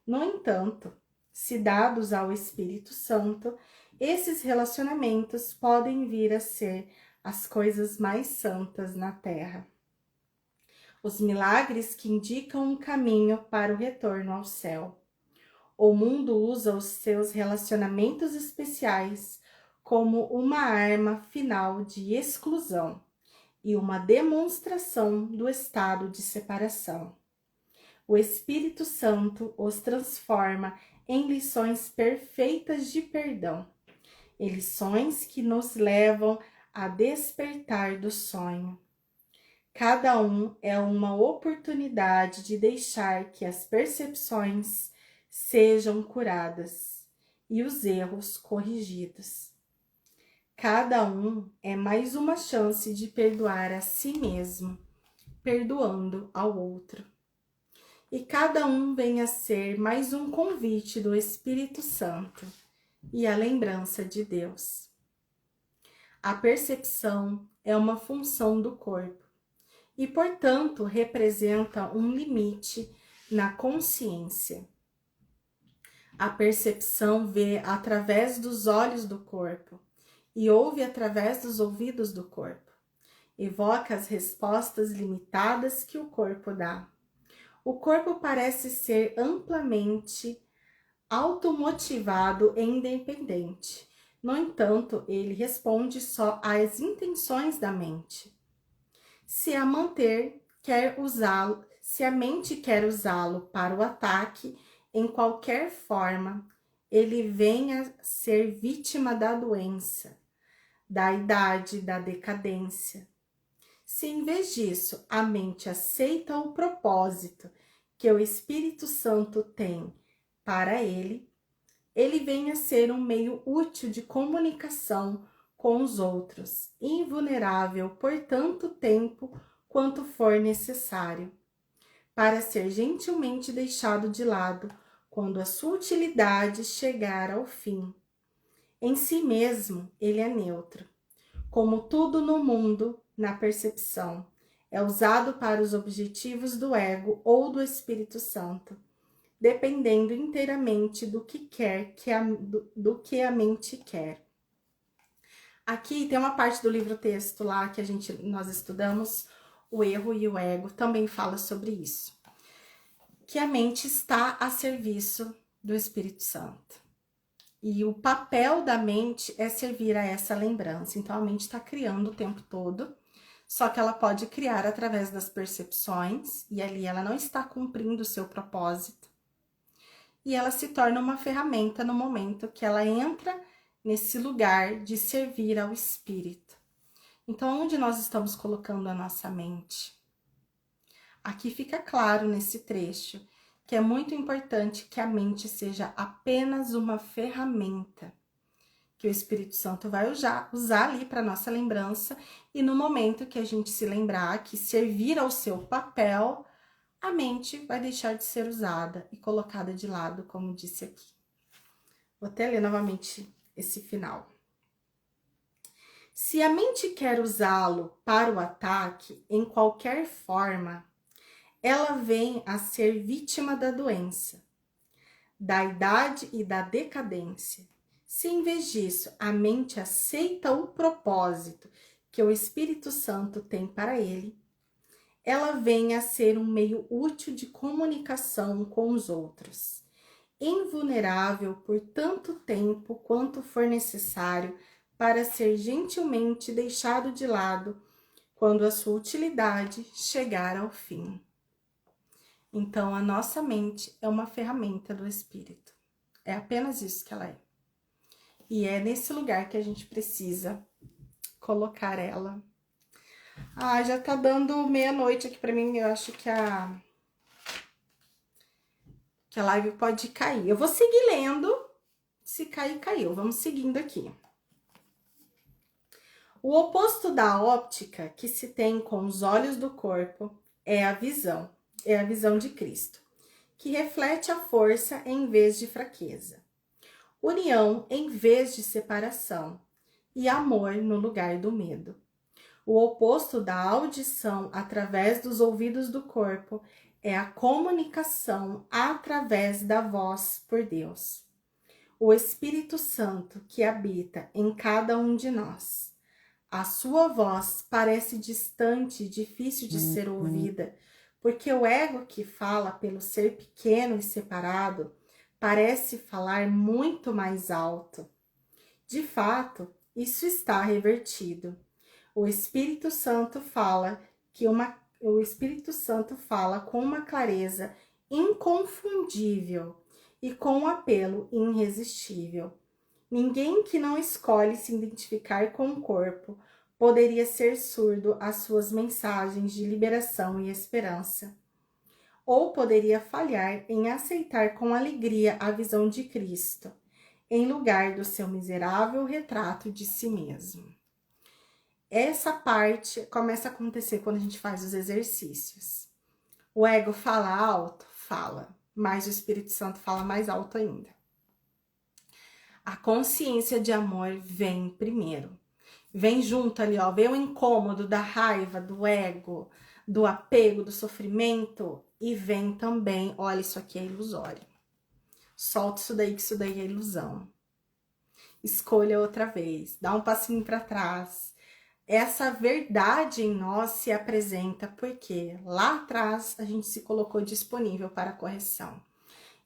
No entanto, se dados ao Espírito Santo, esses relacionamentos podem vir a ser as coisas mais santas na Terra. Os milagres que indicam um caminho para o retorno ao céu. O mundo usa os seus relacionamentos especiais como uma arma final de exclusão e uma demonstração do estado de separação. O Espírito Santo os transforma em lições perfeitas de perdão, e lições que nos levam a despertar do sonho. Cada um é uma oportunidade de deixar que as percepções sejam curadas e os erros corrigidos. Cada um é mais uma chance de perdoar a si mesmo, perdoando ao outro. E cada um vem a ser mais um convite do Espírito Santo e a lembrança de Deus. A percepção é uma função do corpo e, portanto, representa um limite na consciência. A percepção vê através dos olhos do corpo e ouve através dos ouvidos do corpo. Evoca as respostas limitadas que o corpo dá. O corpo parece ser amplamente automotivado e independente. No entanto, ele responde só às intenções da mente. Se a mente quer usá-lo para o ataque em qualquer forma, ele vem a ser vítima da doença, da idade, da decadência. Se em vez disso a mente aceita o propósito que o Espírito Santo tem para ele, ele vem a ser um meio útil de comunicação com os outros, invulnerável por tanto tempo quanto for necessário, para ser gentilmente deixado de lado quando a sua utilidade chegar ao fim. Em si mesmo, ele é neutro. Como tudo no mundo, na percepção, é usado para os objetivos do ego ou do Espírito Santo, dependendo inteiramente do que do que a mente quer. Aqui tem uma parte do livro-texto lá que nós estudamos, o erro e o ego, também fala sobre isso. Que a mente está a serviço do Espírito Santo. E o papel da mente é servir a essa lembrança. Então, a mente está criando o tempo todo, só que ela pode criar através das percepções, e ali ela não está cumprindo o seu propósito. E ela se torna uma ferramenta no momento que ela entra nesse lugar de servir ao Espírito. Então, onde nós estamos colocando a nossa mente? Aqui fica claro nesse trecho que é muito importante que a mente seja apenas uma ferramenta que o Espírito Santo vai usar ali para nossa lembrança, e no momento que a gente se lembrar que servir ao seu papel, a mente vai deixar de ser usada e colocada de lado, como disse aqui. Vou até ler novamente esse final. Se a mente quer usá-lo para o ataque em qualquer forma, ela vem a ser vítima da doença, da idade e da decadência. Se em vez disso a mente aceita o propósito que o Espírito Santo tem para ele, ela vem a ser um meio útil de comunicação com os outros, invulnerável por tanto tempo quanto for necessário para ser gentilmente deixado de lado quando a sua utilidade chegar ao fim. Então, a nossa mente é uma ferramenta do Espírito. É apenas isso que ela é. E é nesse lugar que a gente precisa colocar ela. Ah, já tá dando meia-noite aqui pra mim. Eu acho que a live pode cair. Eu vou seguir lendo. Se cair, caiu. Vamos seguindo aqui. O oposto da óptica que se tem com os olhos do corpo é a visão de Cristo, que reflete a força em vez de fraqueza, união em vez de separação e amor no lugar do medo. O oposto da audição através dos ouvidos do corpo é a comunicação através da voz por Deus. O Espírito Santo que habita em cada um de nós. A sua voz parece distante e difícil de ser ouvida, porque o ego que fala pelo ser pequeno e separado parece falar muito mais alto. De fato, isso está revertido. O Espírito Santo fala com uma clareza inconfundível e com um apelo irresistível. Ninguém que não escolhe se identificar com o corpo poderia ser surdo às suas mensagens de liberação e esperança. Ou poderia falhar em aceitar com alegria a visão de Cristo, em lugar do seu miserável retrato de si mesmo. Essa parte começa a acontecer quando a gente faz os exercícios. O ego fala alto? Fala, mas o Espírito Santo fala mais alto ainda. A consciência de amor vem primeiro. Vem junto ali, ó, vem o incômodo da raiva, do ego, do apego, do sofrimento, e vem também, olha, isso aqui é ilusório. Solta isso daí, que isso daí é ilusão. Escolha outra vez, dá um passinho para trás. Essa verdade em nós se apresenta porque lá atrás a gente se colocou disponível para correção.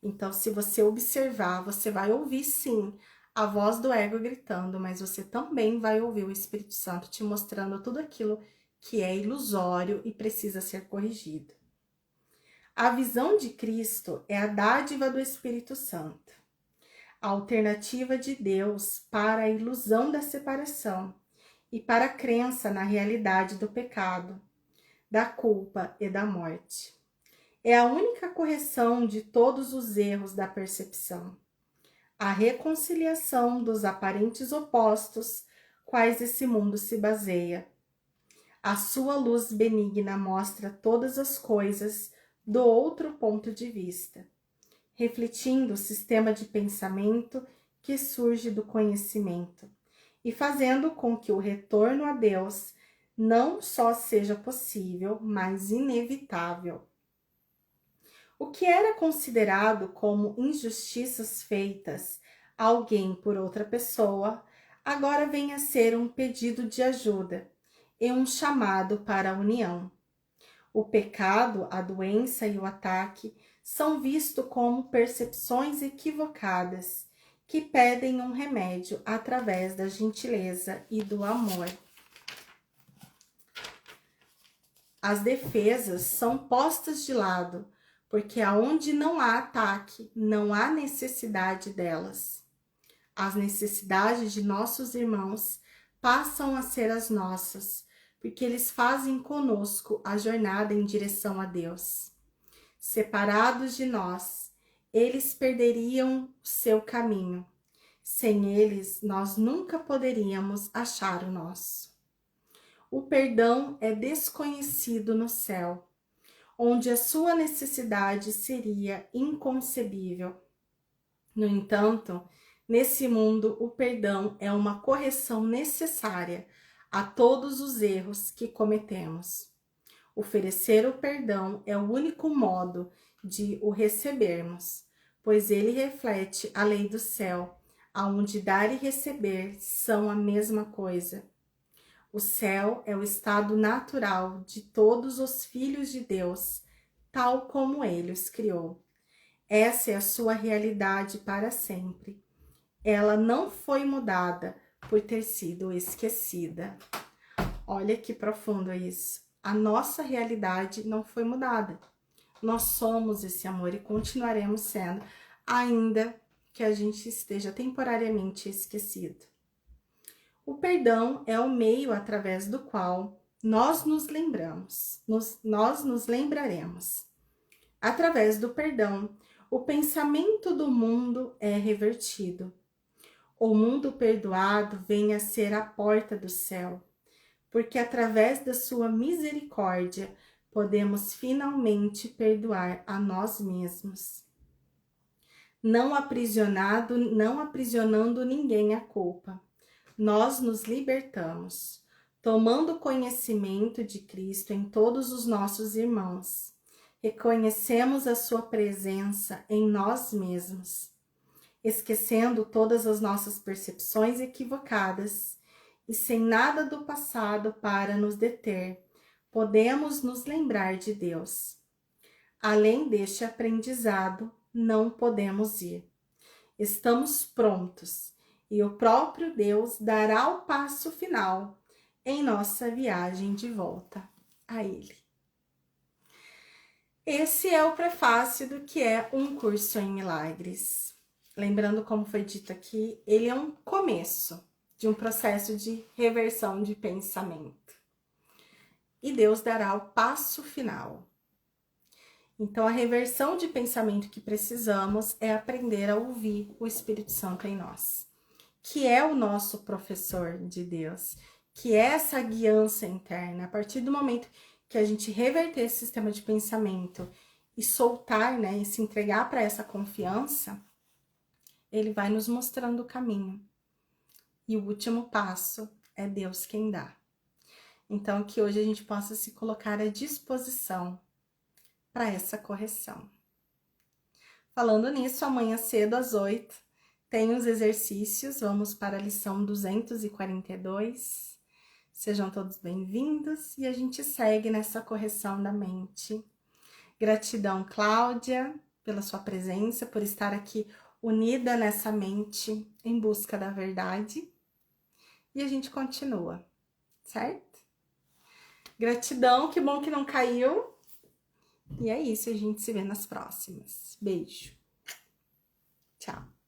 Então, se você observar, você vai ouvir sim a voz do ego gritando, mas você também vai ouvir o Espírito Santo te mostrando tudo aquilo que é ilusório e precisa ser corrigido. A visão de Cristo é a dádiva do Espírito Santo, a alternativa de Deus para a ilusão da separação e para a crença na realidade do pecado, da culpa e da morte. É a única correção de todos os erros da percepção. A reconciliação dos aparentes opostos quais esse mundo se baseia. A sua luz benigna mostra todas as coisas do outro ponto de vista, refletindo o sistema de pensamento que surge do conhecimento e fazendo com que o retorno a Deus não só seja possível, mas inevitável. O que era considerado como injustiças feitas a alguém por outra pessoa, agora vem a ser um pedido de ajuda e um chamado para a união. O pecado, a doença e o ataque são vistos como percepções equivocadas que pedem um remédio através da gentileza e do amor. As defesas são postas de lado, porque aonde não há ataque, não há necessidade delas. As necessidades de nossos irmãos passam a ser as nossas, porque eles fazem conosco a jornada em direção a Deus. Separados de nós, eles perderiam o seu caminho. Sem eles, nós nunca poderíamos achar o nosso. O perdão é desconhecido no céu, onde a sua necessidade seria inconcebível. No entanto, nesse mundo, o perdão é uma correção necessária a todos os erros que cometemos. Oferecer o perdão é o único modo de o recebermos, pois ele reflete a lei do céu, aonde dar e receber são a mesma coisa. O céu é o estado natural de todos os filhos de Deus, tal como ele os criou. Essa é a sua realidade para sempre. Ela não foi mudada por ter sido esquecida. Olha que profundo isso. A nossa realidade não foi mudada. Nós somos esse amor e continuaremos sendo, ainda que a gente esteja temporariamente esquecido. O perdão é o meio através do qual nós nos lembramos, nós nos lembraremos. Através do perdão, o pensamento do mundo é revertido. O mundo perdoado vem a ser a porta do céu, porque através da sua misericórdia podemos finalmente perdoar a nós mesmos. Não aprisionando ninguém à culpa, nós nos libertamos, tomando conhecimento de Cristo em todos os nossos irmãos. Reconhecemos a sua presença em nós mesmos, esquecendo todas as nossas percepções equivocadas e sem nada do passado para nos deter, podemos nos lembrar de Deus. Além deste aprendizado, não podemos ir. Estamos prontos e o próprio Deus dará o passo final em nossa viagem de volta a Ele. Esse é o prefácio do que é um curso em milagres. Lembrando, como foi dito aqui, ele é um começo de um processo de reversão de pensamento. E Deus dará o passo final. Então, a reversão de pensamento que precisamos é aprender a ouvir o Espírito Santo em nós, que é o nosso professor de Deus, que é essa guiança interna. A partir do momento que a gente reverter esse sistema de pensamento e soltar, né, e se entregar para essa confiança, ele vai nos mostrando o caminho. E o último passo é Deus quem dá. Então, que hoje a gente possa se colocar à disposição para essa correção. Falando nisso, amanhã cedo às 8 tem os exercícios, vamos para a lição 242. Sejam todos bem-vindos e a gente segue nessa correção da mente. Gratidão, Cláudia, pela sua presença, por estar aqui unida nessa mente em busca da verdade. E a gente continua, certo? Gratidão, que bom que não caiu. E é isso, a gente se vê nas próximas. Beijo. Tchau.